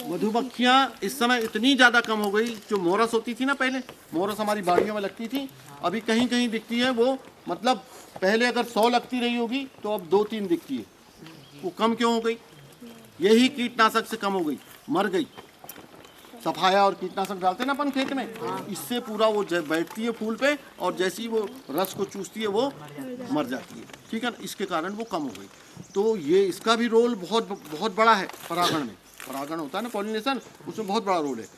मधुमक्खियाँ इस समय इतनी ज़्यादा कम हो गई, जो मोरस होती थी ना पहले, मोरस हमारी बाड़ियों में लगती थी, अभी कहीं कहीं दिखती है वो, मतलब पहले अगर 100 लगती रही होगी तो अब 2-3 दिखती है। वो कम क्यों हो गई, यही कीटनाशक से कम हो गई, मर गई। सफाया और कीटनाशक डालते ना अपन खेत में, इससे पूरा वो बैठती है फूल पे और जैसे ही वो रस को चूसती है वो मर जाती है, ठीक है ना। इसके कारण वो कम हो गई। तो ये इसका भी रोल बहुत बड़ा है परागण में। परागण होता है ना, पॉलिनेशन, उसमें बहुत बड़ा रोल है।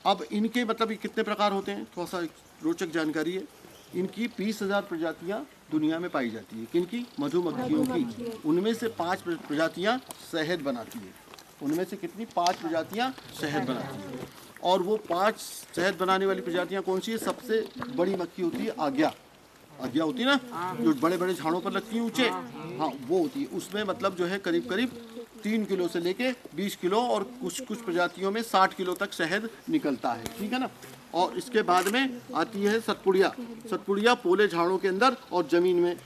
अब इनके मतलब ये कितने प्रकार होते हैं, थोड़ा सा रोचक जानकारी है। इनकी 20,000 प्रजातियां दुनिया में पाई जाती है। किनकी, मधुमक्खियों की। उनमें से 5 प्रजातियां शहद बनाती है। उनमें से कितनी, 5 प्रजातियां शहद बनाती है। और वो 5 शहद बनाने वाली प्रजातियां कौन सी है, सबसे बड़ी मक्खी होती है आज्ञा होती है ना, जो बड़े बड़े झाड़ों पर लगती है ऊंचे, हाँ वो होती है। उसमें मतलब जो है करीब 3 किलो से लेके 20 किलो और कुछ प्रजातियों में 60 किलो तक शहद निकलता है, ठीक है ना। और इसके बाद में आती है सतपुड़िया पोले झाड़ों के अंदर और ज़मीन में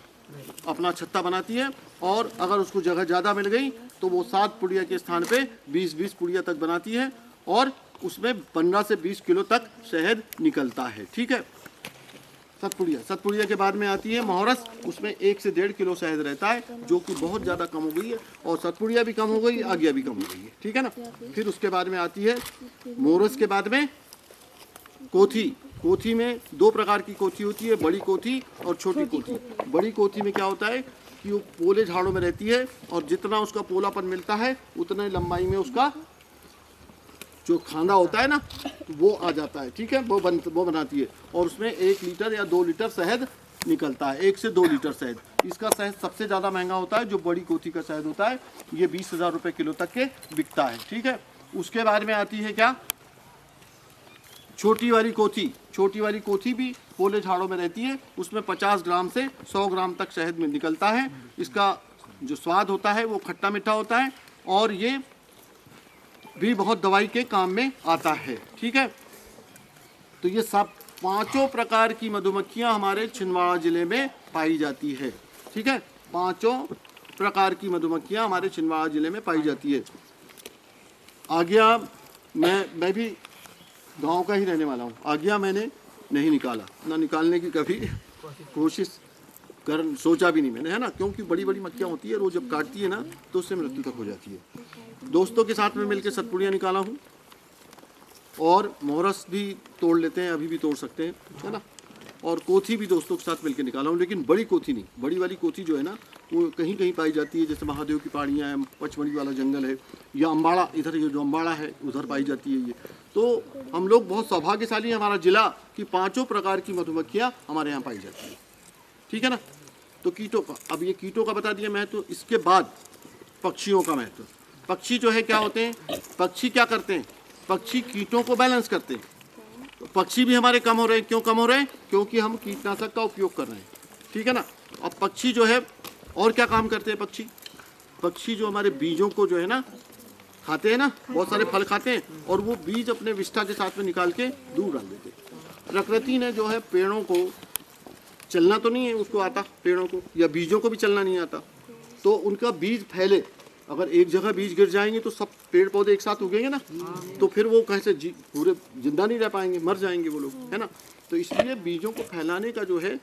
अपना छत्ता बनाती है। और अगर उसको जगह ज़्यादा मिल गई तो वो 7 पुड़िया के स्थान पे 20 पुड़िया तक बनाती है और उसमें 15 से 20 किलो तक शहद निकलता है, ठीक है। सतपुड़िया के बाद में आती है मोहरस, उसमें 1 से 1.5 किलो शहद रहता है, जो कि बहुत ज़्यादा कम हो गई है। और सतपुड़िया भी कम हो गई, आज्ञा भी कम हो गई है, ठीक है ना। फिर उसके बाद में आती है मोहरस के बाद में कोथी में 2 प्रकार की कोथी होती है, बड़ी कोथी और छोटी कोथी। बड़ी कोथी में क्या होता है कि वो पोले झाड़ों में रहती है और जितना उसका पोलापन मिलता है उतने लंबाई में उसका जो खांदा होता है ना वो आ जाता है, ठीक है। वो बनाती है और उसमें 1 लीटर या 2 लीटर शहद निकलता है, 1 से 2 लीटर शहद। इसका शहद सबसे ज़्यादा महंगा होता है, जो बड़ी कोथी का शहद होता है, ये 20,000 रुपये किलो तक के बिकता है, ठीक है। उसके बाद में आती है क्या, छोटी वाली कोथी भी पोले झाड़ों में रहती है। उसमें 50 ग्राम से 100 ग्राम तक शहद में निकलता है। इसका जो स्वाद होता है वो खट्टा मीठा होता है और ये भी बहुत दवाई के काम में आता है। ठीक है, तो ये सब 5 प्रकार की मधुमक्खियाँ हमारे छिंदवाड़ा ज़िले में पाई जाती है। ठीक है, 5 प्रकार की मधुमक्खियाँ हमारे छिंदवाड़ा ज़िले में पाई जाती है। आज्ञा मैं भी गांव का ही रहने वाला हूँ। आज्ञा मैंने नहीं निकाला, ना निकालने की कभी कोशिश सोचा भी नहीं मैंने, है ना, क्योंकि बड़ी बड़ी मक्खियाँ होती है, रोज जब काटती है ना तो उससे मृत्यु तक हो जाती है। दोस्तों के साथ में मिलकर सतपुड़ियाँ निकाला हूँ और मोरस भी तोड़ लेते हैं, अभी भी तोड़ सकते हैं, है ना, और कोथी भी दोस्तों के साथ मिलकर निकाला हूँ, लेकिन बड़ी कोथी नहीं। बड़ी वाली कोथी जो है ना वो कहीं कहीं पाई जाती है, जैसे महादेव की पहाड़ियाँ हैं, पचमढ़ी वाला जंगल है, या अम्बाड़ा, इधर ये जो अम्बाड़ा है उधर पाई जाती है ये। तो हम लोग बहुत सौभाग्यशाली हैं, हमारा जिला की 5 प्रकार की मधुमक्खियाँ हमारे यहाँ पाई जाती है। ठीक है ना, तो कीटों का, अब ये कीटों का बता दिया महत्व। इसके बाद पक्षियों का महत्व। पक्षी जो है क्या होते हैं, पक्षी क्या करते हैं, पक्षी कीटों को बैलेंस करते हैं। तो पक्षी भी हमारे कम हो रहे हैं, क्यों कम हो रहे हैं, क्योंकि हम कीटनाशक का उपयोग कर रहे हैं। ठीक है ना, अब पक्षी जो है और क्या काम करते हैं, पक्षी जो हमारे बीजों को जो है ना खाते हैं ना, बहुत सारे फल खाते हैं और वो बीज अपने विष्ठा के साथ में निकाल के दूर डाल देते हैं। प्रकृति ने जो है पेड़ों को चलना तो नहीं है उसको आता, पेड़ों को या बीजों को भी चलना नहीं आता, तो उनका बीज फैले। अगर एक जगह बीज गिर जाएंगे तो सब पेड़ पौधे एक साथ उगेंगे ना, तो फिर वो कैसे पूरे जिंदा नहीं रह पाएंगे, मर जाएंगे वो लोग, है ना। तो इसलिए बीजों को फैलाने का जो है,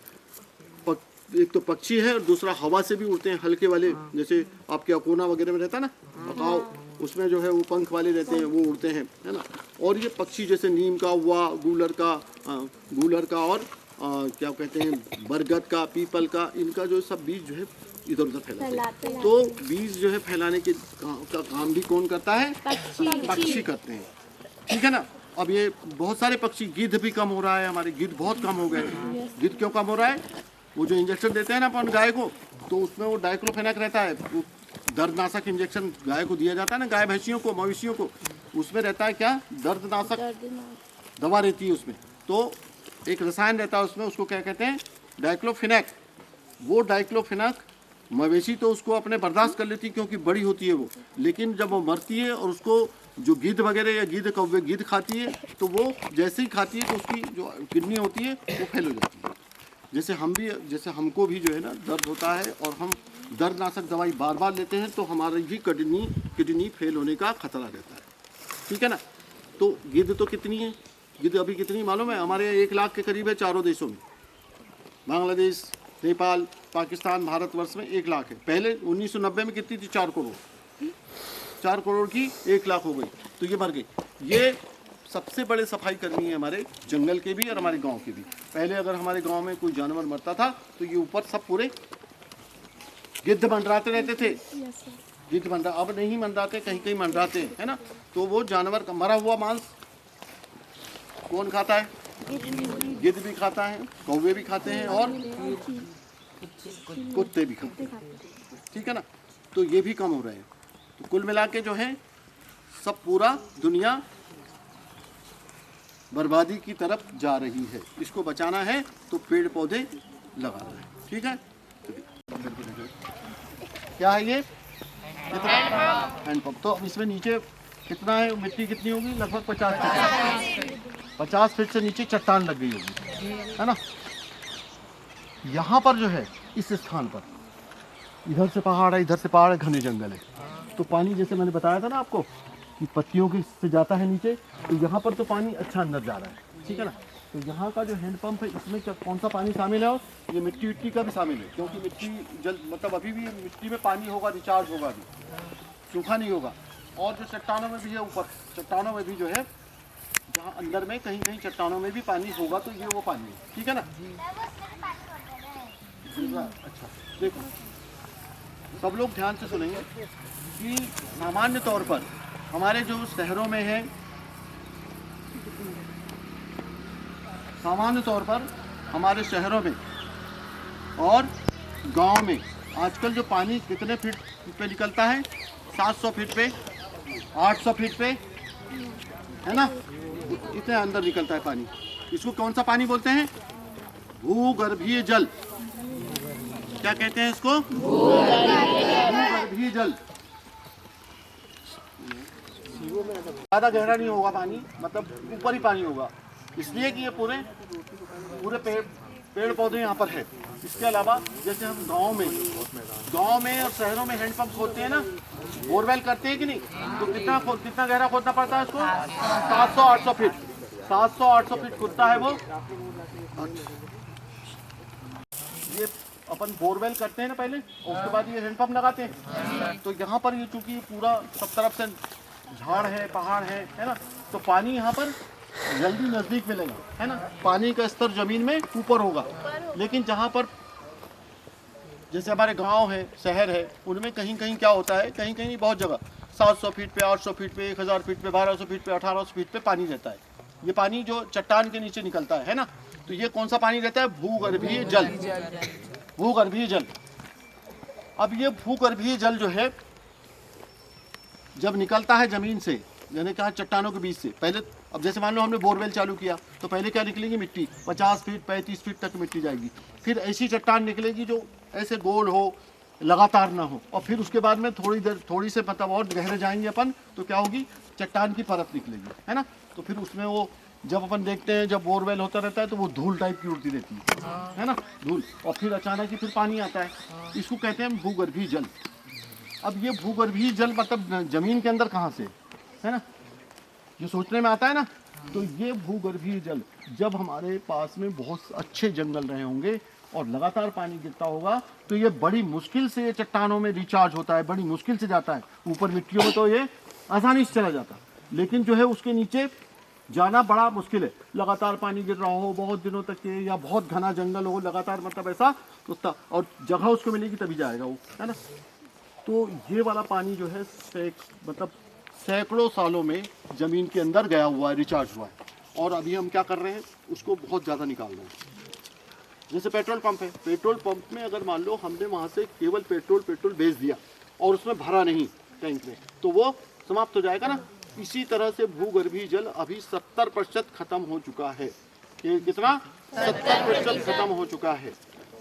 एक तो पक्षी है और दूसरा हवा से भी उड़ते हैं, हल्के वाले, जैसे आपके अकोना वगैरह में रहता है ना पकाओ, उसमें जो है वो पंख वाले रहते हैं, वो उड़ते हैं, है ना। और ये पक्षी जैसे नीम का हुआ, गूलर का और क्या कहते हैं बरगद का, पीपल का, इनका जो सब बीज जो है इधर उधर फैलाते हैं। तो बीज जो है फैलाने के का काम भी कौन करता है, पक्षी करते हैं। ठीक है ना। अब ये बहुत सारे पक्षी, गिद्ध भी कम हो रहा है, हमारे गिद्ध बहुत कम हो गए। गिद्ध क्यों कम हो रहा है, वो जो इंजेक्शन देते हैं ना अपन गाय को, तो उसमें वो डाइक्लोफेनाक रहता है, वो दर्दनाशक इंजेक्शन गाय को दिया जाता है ना, गाय भैंसियों को, मवेशियों को, उसमें रहता है क्या, दर्दनाशक दवा रहती है उसमें। तो एक रसायन रहता है उसमें, उसको क्या कहते हैं, डाइक्लोफेनाक। वो डाइक्लोफेनाक मवेशी तो उसको अपने बर्दाश्त कर लेती है क्योंकि बड़ी होती है वो, लेकिन जब वो मरती है और उसको जो गिद्ध वगैरह या गिद्ध कौवे गिद्ध खाती है, तो वो जैसे ही खाती है तो उसकी जो किडनी होती है वो फेल हो जाती है। जैसे हमको भी जो है ना दर्द होता है और हम दर्दनाशक दवाई बार बार लेते हैं, तो हमारी भी किडनी फेल होने का खतरा रहता है। ठीक है ना। तो गिद्ध तो कितनी है, गिद्ध अभी कितनी मालूम है, हमारे 1 लाख के करीब है चारों देशों में, बांग्लादेश, नेपाल, पाकिस्तान, भारतवर्ष में 1 लाख है। पहले 1990 में कितनी थी, 4 करोड़। 4 करोड़ की 1 लाख हो गई, तो ये मर गई। ये सबसे बड़े सफाई कर्मी है हमारे जंगल के भी और हमारे गांव के भी। पहले अगर हमारे गांव में कोई जानवर मरता था तो ये ऊपर सब पूरे गिद्ध मंडराते रहते थे, गिद्ध मंडरा, अब नहीं मंडराते, कहीं कहीं मंडराते हैं, है ना। तो वो जानवर का मरा हुआ मांस कौन खाता है, गिद्ध भी खाता है, कौवे भी खाते हैं और कुत्ते भी खाते हैं। ठीक है ना। तो ये भी कम हो रहे हैं। तो कुल मिला के जो है सब पूरा दुनिया बर्बादी की तरफ जा रही है। इसको बचाना है तो पेड़ पौधे लगाना है। ठीक है। क्या है ये, हैंडपंप। तो अब इसमें नीचे कितना है, मिट्टी कितनी होगी, लगभग 50 फीट से नीचे चट्टान लग गई होगी, है ना। यहाँ पर जो है इस स्थान पर, इधर से पहाड़ है, इधर से पहाड़ है, घने जंगल है, तो पानी जैसे मैंने बताया था ना आपको कि पत्तियों के से जाता है नीचे, तो यहाँ पर तो पानी अच्छा अंदर जा रहा है। ठीक है ना। तो यहाँ का जो हैंडपंप है इसमें कौन सा पानी शामिल है, ये मिट्टी विट्टी का भी शामिल है, क्योंकि मिट्टी जल मतलब अभी भी मिट्टी में पानी होगा, रिचार्ज होगा, अभी सूखा नहीं होगा। और जो चट्टानों में भी है, ऊपर चट्टानों में भी जो है, जहाँ अंदर में कहीं कहीं चट्टानों में भी पानी होगा, तो ये वो पानी है। ठीक है ना। अच्छा देखो, सब लोग ध्यान से सुनेंगे कि सामान्य तौर पर हमारे जो शहरों में है, सामान्य तौर पर हमारे शहरों में और गांव में आजकल जो पानी कितने फीट पे निकलता है, 700 फीट पे, 800 फीट पे, है ना, इतने अंदर निकलता है पानी। इसको कौन सा पानी बोलते हैं, भूगर्भीय जल। क्या कहते हैं इसको, भूगर्भीय जल। ज़्यादा गहरा नहीं होगा पानी, मतलब ऊपर ही पानी होगा, इसलिए कि ये पूरे पेड़ पौधे यहाँ पर है। इसके अलावा जैसे हम गांव में और शहरों में हैंडपंप खोदते हैं ना, बोरवेल करते हैं कि नहीं, तो कितना गहरा खोदना पड़ता है उसको? 700-800 फीट, 700-800 फीट खोदता है वो। ये अपन बोरवेल करते हैं ना पहले, और उसके बाद ये हैंडपंप लगाते हैं। तो यहाँ पर ये चूंकि पूरा सब तरफ से झाड़ है, पहाड़ है ना, तो पानी यहाँ पर जल्दी नजदीक मिलेगा, है ना। पानी का स्तर जमीन में ऊपर होगा, लेकिन जहाँ पर जैसे हमारे गांव है, शहर है, उनमें कहीं कहीं क्या होता है, कहीं कहीं बहुत जगह 700 फीट पे, 800 फीट पे, 1000 फीट पे, 1200 फीट पे, 1800 फीट पे पानी रहता है। ये पानी जो चट्टान के नीचे निकलता है ना, तो ये कौन सा पानी रहता है? भूगर्भीय जल। भूगर्भीय जल। अब ये भूगर्भीय जल जो है जब निकलता है जमीन से, यानी कहा चट्टानों के बीच से, पहले अब जैसे मान लो हमने बोरवेल चालू किया तो पहले क्या निकलेगी? मिट्टी 50 फीट 35 फीट तक मिट्टी जाएगी, फिर ऐसी चट्टान निकलेगी जो ऐसे गोल हो, लगातार ना हो, और फिर उसके बाद में थोड़ी से मतलब और गहरे जाएंगे अपन तो क्या होगी? चट्टान की परत निकलेगी, है ना। तो फिर उसमें वो जब अपन देखते हैं, जब बोरवेल होता रहता है तो वो धूल टाइप की उड़ती रहती है ना, धूल, और फिर अचानक ही फिर पानी आता है। इसको कहते हैं भूगर्भीय जल। अब ये भूगर्भीय जल मतलब जमीन के अंदर कहाँ से, है ना, ये सोचने में आता है ना। तो ये भूगर्भीय जल जब हमारे पास में बहुत अच्छे जंगल रहे होंगे और लगातार पानी गिरता होगा तो ये बड़ी मुश्किल से चट्टानों में रिचार्ज होता है, बड़ी मुश्किल से जाता है ऊपर मिट्टियों में, तो ये आसानी से चला जाता है, लेकिन जो है उसके नीचे जाना बड़ा मुश्किल है। लगातार पानी गिर रहा हो बहुत दिनों तक के, या बहुत घना जंगल हो लगातार, मतलब ऐसा तो, और जगह उसको मिलेगी तभी जाएगा वो, है ना। तो ये वाला पानी जो है मतलब सैकड़ों सालों में ज़मीन के अंदर गया हुआ है, रिचार्ज हुआ है, और अभी हम क्या कर रहे हैं? उसको बहुत ज़्यादा निकाल रहे हैं। जैसे पेट्रोल पंप है, पेट्रोल पंप में अगर मान लो हमने वहाँ से केवल पेट्रोल भेज दिया और उसमें भरा नहीं टैंक में, तो वो समाप्त हो जाएगा ना। इसी तरह से भूगर्भीय जल अभी 70% खत्म हो चुका है। ये कितना? 70% खत्म हो चुका है।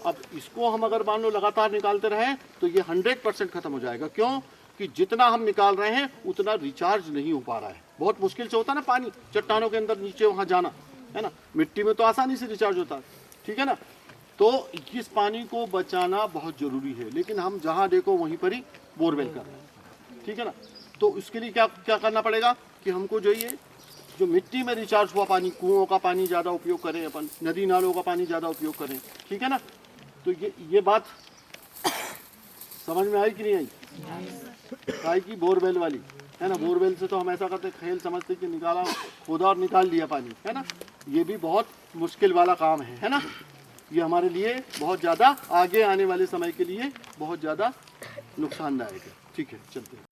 अब इसको हम अगर मान लो लगातार निकालते रहे तो ये 100% खत्म हो जाएगा। क्यों? कि जितना हम निकाल रहे हैं उतना रिचार्ज नहीं हो पा रहा है। बहुत मुश्किल से होता है ना पानी, चट्टानों के अंदर नीचे वहाँ जाना, है ना। मिट्टी में तो आसानी से रिचार्ज होता है, ठीक है ना। तो इस पानी को बचाना बहुत ज़रूरी है, लेकिन हम जहाँ देखो वहीं पर ही बोरवेल कर रहे हैं, ठीक है ना। तो इसके लिए क्या क्या करना पड़ेगा कि हमको जो ये जो मिट्टी में रिचार्ज हुआ पानी, कुओं का पानी ज़्यादा उपयोग करें अपन, नदी नालों का पानी ज़्यादा उपयोग करें, ठीक है ना। तो ये बात समझ में आई कि नहीं आई? आई कि बोरवेल वाली, है ना। बोरवेल से तो हम ऐसा करते खेल समझते कि निकाला, खोदा और निकाल लिया पानी, है ना। ये भी बहुत मुश्किल वाला काम है ना। ये हमारे लिए बहुत ज़्यादा आगे आने वाले समय के लिए बहुत ज़्यादा नुकसानदायक है। ठीक है, चलते हैं।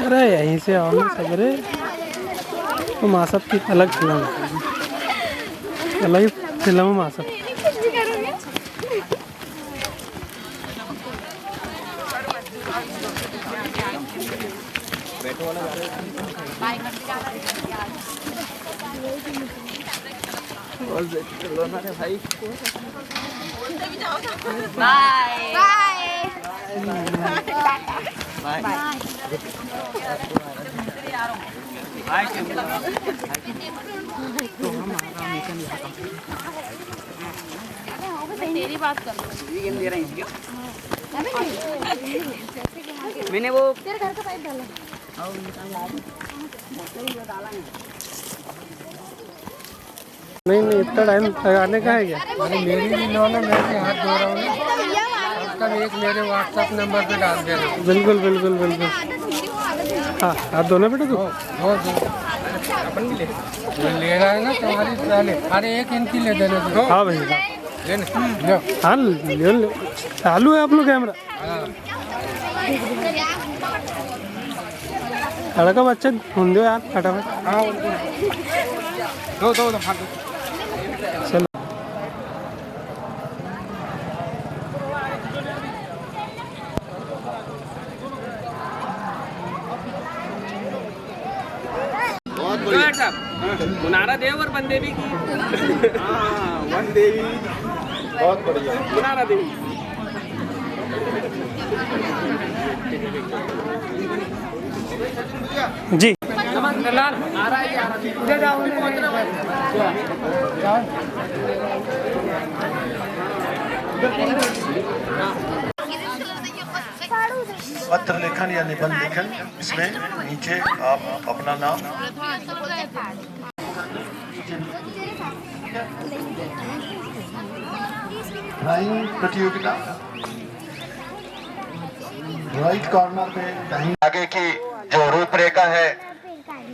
अरे यहीं से आओ ना सवेरे, तो मासप की अलग फिल्म है मासप। तेरी बात कर दे रहे हैं मैंने वो तेरे घर का पाइप डाला। नहीं इतना टाइम लगाने का है क्या? अरे मेरी भी लो ना, मैं भी हाथ धो रहा हूँ ना, तब एक मेरे व्हाट्सएप नंबर पे डाल देना। बिल्कुल बिल्कुल बिल्कुल। हाँ हाथ धोना बेटा तू। अपन भी ले रहा है ना तुम्हारी पहले। अरे एक इनकी ले देना तू। हाँ भाई हाँ ले चालू है आप लोग कैमरा। सड़क का बच्चे ढूंढ दो यार फटाफट। हाँ दो दो दो हाँ दो। चलो बहुत बढ़िया। मुनारा देव और बंदे भी की। हाँ, वन देवी बहुत बढ़िया। मुनारा देवी। जी लाल आ रहा है उधर जाओ पत्र लेखन या निबंध लेखन, इसमें नीचे आप अपना नाम, ड्राइंग प्रतियोगिता राइट कॉर्नर पे दाहिने आगे की जो रूपरेखा है,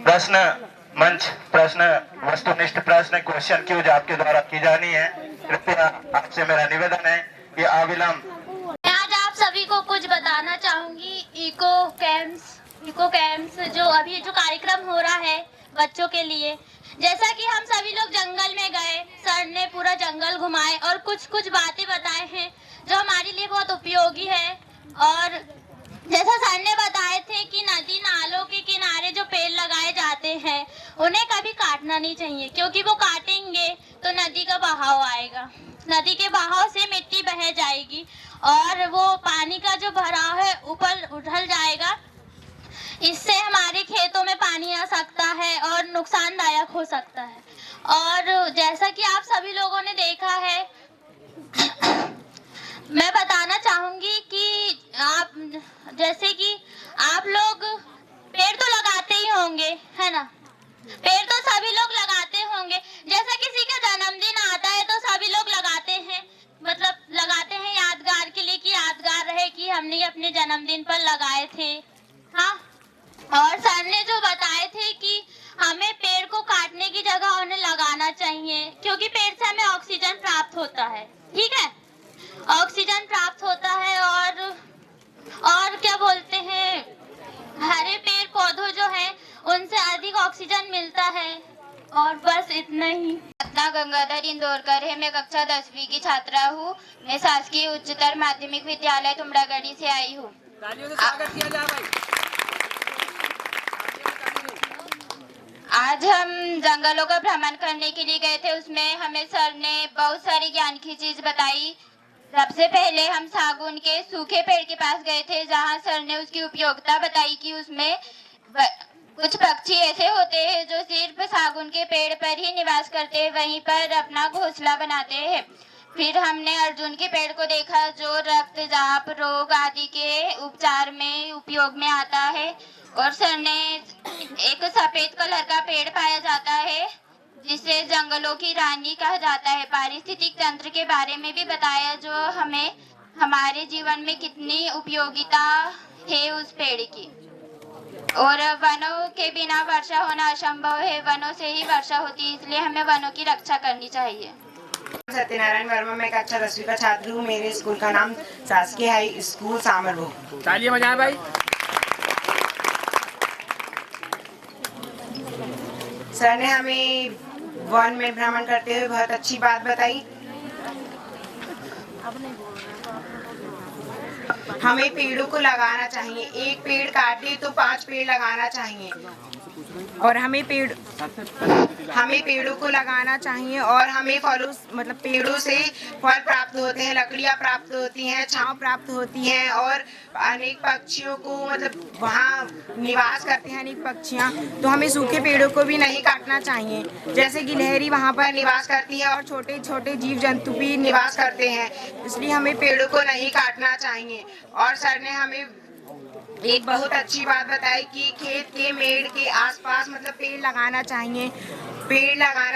प्रश्न मंच, प्रश्न वस्तुनिष्ठ प्रश्न क्वेश्चन क्यूज आपके द्वारा की जानी है। कृपया आपसे मेरा निवेदन है कि अविलंब। आज आप सभी को कुछ बताना चाहूंगी। इको कैंप्स जो अभी जो कार्यक्रम हो रहा है बच्चों के लिए, जैसा कि हम सभी लोग जंगल में गए, सर ने पूरा जंगल घुमाए और कुछ बातें बताए हैं जो हमारे लिए बहुत उपयोगी है। और जैसा सर ने बताए थे कि नदी नालों के किनारे जो पेड़ लगाए जाते हैं उन्हें कभी काटना नहीं चाहिए, क्योंकि वो काटेंगे तो नदी का बहाव आएगा, नदी के बहाव से मिट्टी बह जाएगी और वो पानी का जो भराव है ऊपर उछल जाएगा। इससे हमारे खेतों में पानी आ सकता है और नुकसानदायक हो सकता है। और जैसा कि आप सभी लोगों ने देखा है, मैं बताना चाहूंगी कि जैसे कि आप लोग पेड़ तो लगाते ही होंगे, है ना? पेड़ तो सभी लोग लगाते होंगे। जैसा किसी का जन्मदिन आता है तो सभी लोग लगाते हैं, मतलब लगाते हैं यादगार के लिए, कि यादगार रहे कि हमने अपने जन्मदिन पर लगाए थे। हाँ, और सर ने जो बताए थे कि हमें पेड़ को काटने की जगह उन्हें लगाना चाहिए, क्योंकि पेड़ से हमें ऑक्सीजन प्राप्त होता है। ठीक है, ऑक्सीजन प्राप्त होता है और क्या बोलते हैं, हरे पेड़ पौधों जो है उनसे अधिक ऑक्सीजन मिलता है। और बस इतना ही। सतना गंगाधर इंदौरकर है। मैं कक्षा 10वीं की छात्रा हूँ। मैं शासकीय उच्चतर माध्यमिक विद्यालय तुमड़ागढ़ी से आई हूँ। आज हम जंगलों का भ्रमण करने के लिए गए थे। उसमें हमें सर ने बहुत सारी ज्ञान की चीज बताई। सबसे पहले हम सागौन के सूखे पेड़ के पास गए थे, जहाँ सर ने उसकी उपयोगिता बताई कि उसमें कुछ पक्षी ऐसे होते हैं जो सिर्फ सागौन के पेड़ पर ही निवास करते हैं, वहीं पर अपना घोंसला बनाते हैं। फिर हमने अर्जुन के पेड़ को देखा जो रक्तचाप रोग आदि के उपचार में उपयोग में आता है। और सर ने एक सफेद कलर का पेड़ पाया जाता है जिसे जंगलों की रानी कहा जाता है। पारिस्थितिक तंत्र के बारे में भी बताया, जो हमें हमारे जीवन में कितनी उपयोगिता है उस पेड़ की। और वनों के बिना वर्षा होना असंभव है, वनों से ही वर्षा होती है, इसलिए हमें वनों की रक्षा करनी चाहिए। सत्यनारायण वर्मा, मैं कक्षा 10वीं का छात्र हूँ। मेरे स्कूल का नाम शासकीय हाई स्कूल सामरभोग। तालियां बजाएं भाई। सर ने हमें वन में भ्रमण करते हुए बहुत अच्छी बात बताई। हमें पेड़ों को लगाना चाहिए, एक पेड़ काटे तो 5 पेड़ लगाना चाहिए। और हमें पेड़ों को लगाना चाहिए और हमें फलों मतलब पेड़ों से फल प्राप्त होते हैं, लकड़ियां प्राप्त होती हैं, छांव प्राप्त होती है और अनेक पक्षियों को मतलब वहाँ निवास करते हैं अनेक पक्षियाँ। तो हमें सूखे पेड़ों को भी नहीं काटना चाहिए, जैसे गिलहरी वहाँ पर निवास करती है और छोटे छोटे जीव जंतु भी निवास करते हैं, इसलिए हमें पेड़ों को नहीं काटना चाहिए। और सर ने हमें एक बहुत अच्छी बात बताई कि खेत के मेड़ के आसपास मतलब पेड़ लगाना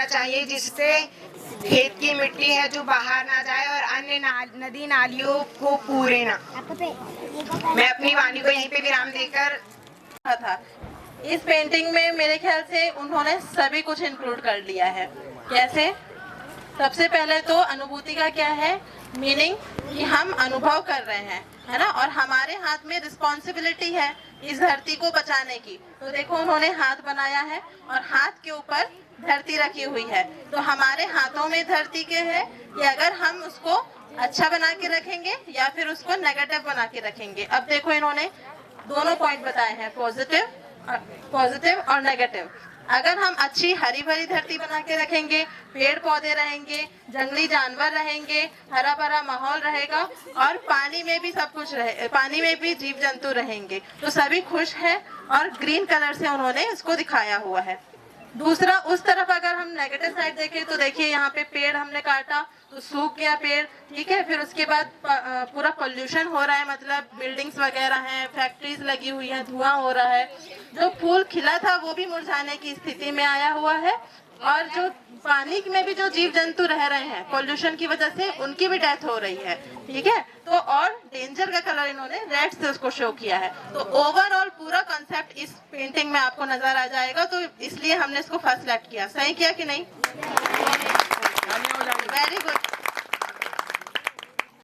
चाहिए जिससे खेत की मिट्टी है जो बाहर ना जाए और अन्य नदी नालियों को पूरे ना। मैं अपनी वाणी को यहीं पे विराम देकर था। इस पेंटिंग में मेरे ख्याल से उन्होंने सभी कुछ इंक्लूड कर लिया है। कैसे? सबसे पहले तो अनुभूति का क्या है मीनिंग, कि हम अनुभव कर रहे हैं, है ना, और हमारे हाथ में रिस्पॉन्सिबिलिटी है इस धरती को बचाने की। तो देखो उन्होंने हाथ बनाया है और हाथ के ऊपर धरती रखी हुई है। तो हमारे हाथों में धरती के है कि अगर हम उसको अच्छा बना के रखेंगे या फिर उसको नेगेटिव बना के रखेंगे। अब देखो इन्होंने दोनों पॉइंट बताए हैं, पॉजिटिव और नेगेटिव। अगर हम अच्छी हरी भरी धरती बना के रखेंगे, पेड़ पौधे रहेंगे, जंगली जानवर रहेंगे, हरा भरा माहौल रहेगा और पानी में भी सब कुछ रहे, पानी में भी जीव जंतु रहेंगे, तो सभी खुश हैं और ग्रीन कलर से उन्होंने इसको दिखाया हुआ है। दूसरा, उस तरफ अगर हम नेगेटिव साइड देखें तो देखिए यहाँ पे पेड़ हमने काटा तो सूख गया पेड़, ठीक है। फिर उसके बाद पूरा पोल्यूशन हो रहा है, मतलब बिल्डिंग्स वगैरह हैं, फैक्ट्रीज लगी हुई है, धुआं हो रहा है। जो फूल खिला था वो भी मुरझाने की स्थिति में आया हुआ है और जो पानी में भी जो जीव जंतु रह रहे हैं पोल्यूशन की वजह से उनकी भी डेथ हो रही है, ठीक है। तो और डेंजर का कलर इन्होंने रेड से उसको शो किया है। तो ओवरऑल पूरा कॉन्सेप्ट इस पेंटिंग में आपको नजर आ जाएगा, तो इसलिए हमने इसको फर्स्ट सेलेक्ट किया। सही किया कि नहीं? Very good.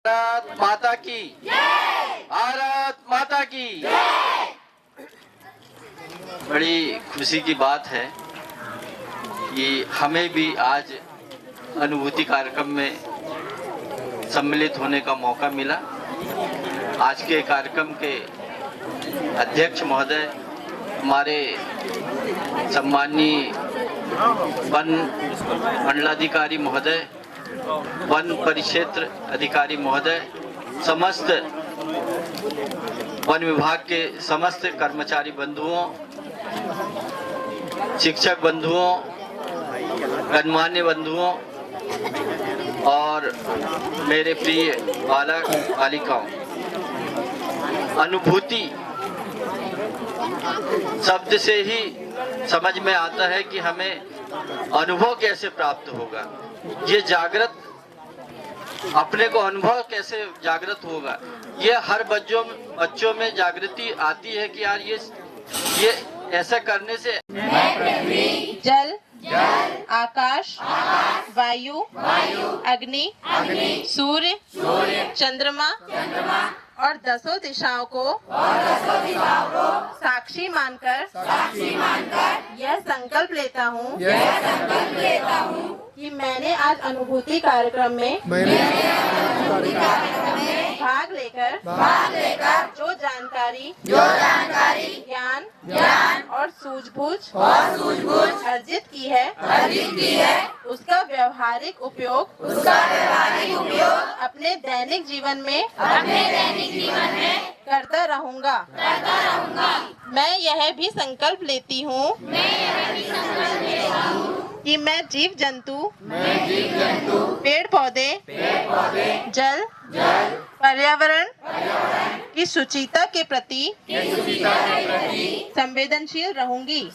भारत माता की जय। भारत माता की जय। बड़ी खुशी की बात है कि हमें भी आज अनुभूति कार्यक्रम में सम्मिलित होने का मौका मिला। आज के कार्यक्रम के अध्यक्ष महोदय, हमारे सम्माननीय वन मंडलाधिकारी महोदय, वन परिक्षेत्र अधिकारी महोदय, समस्त वन विभाग के समस्त कर्मचारी बंधुओं, शिक्षक बंधुओं, गणमान्य बंधुओं और मेरे प्रिय बालक बालिकाओं, अनुभूति शब्द से ही समझ में आता है कि हमें अनुभव कैसे प्राप्त होगा, ये जागृत अपने को अनुभव कैसे जागृत होगा। ये हर बच्चों में जागृति आती है कि यार ये ऐसा करने से जल, आकाश, वायु, अग्नि, सूर्य, चंद्रमा और दसों दिशाओं को साक्षी मानकर यह संकल्प लेता हूँ कि मैंने आज अनुभूति कार्यक्रम में भाग लेकर जो जानकारी, ज्ञान और सूझबूझ अर्जित की है उसका व्यवहारिक उपयोग अपने दैनिक जीवन में करता रहूंगा। मैं यह भी संकल्प लेती हूँ कि मैं जीव जंतु, पेड़ पौधे, जल, पर्यावरण की शुचिता के प्रति संवेदनशील रहूंगी।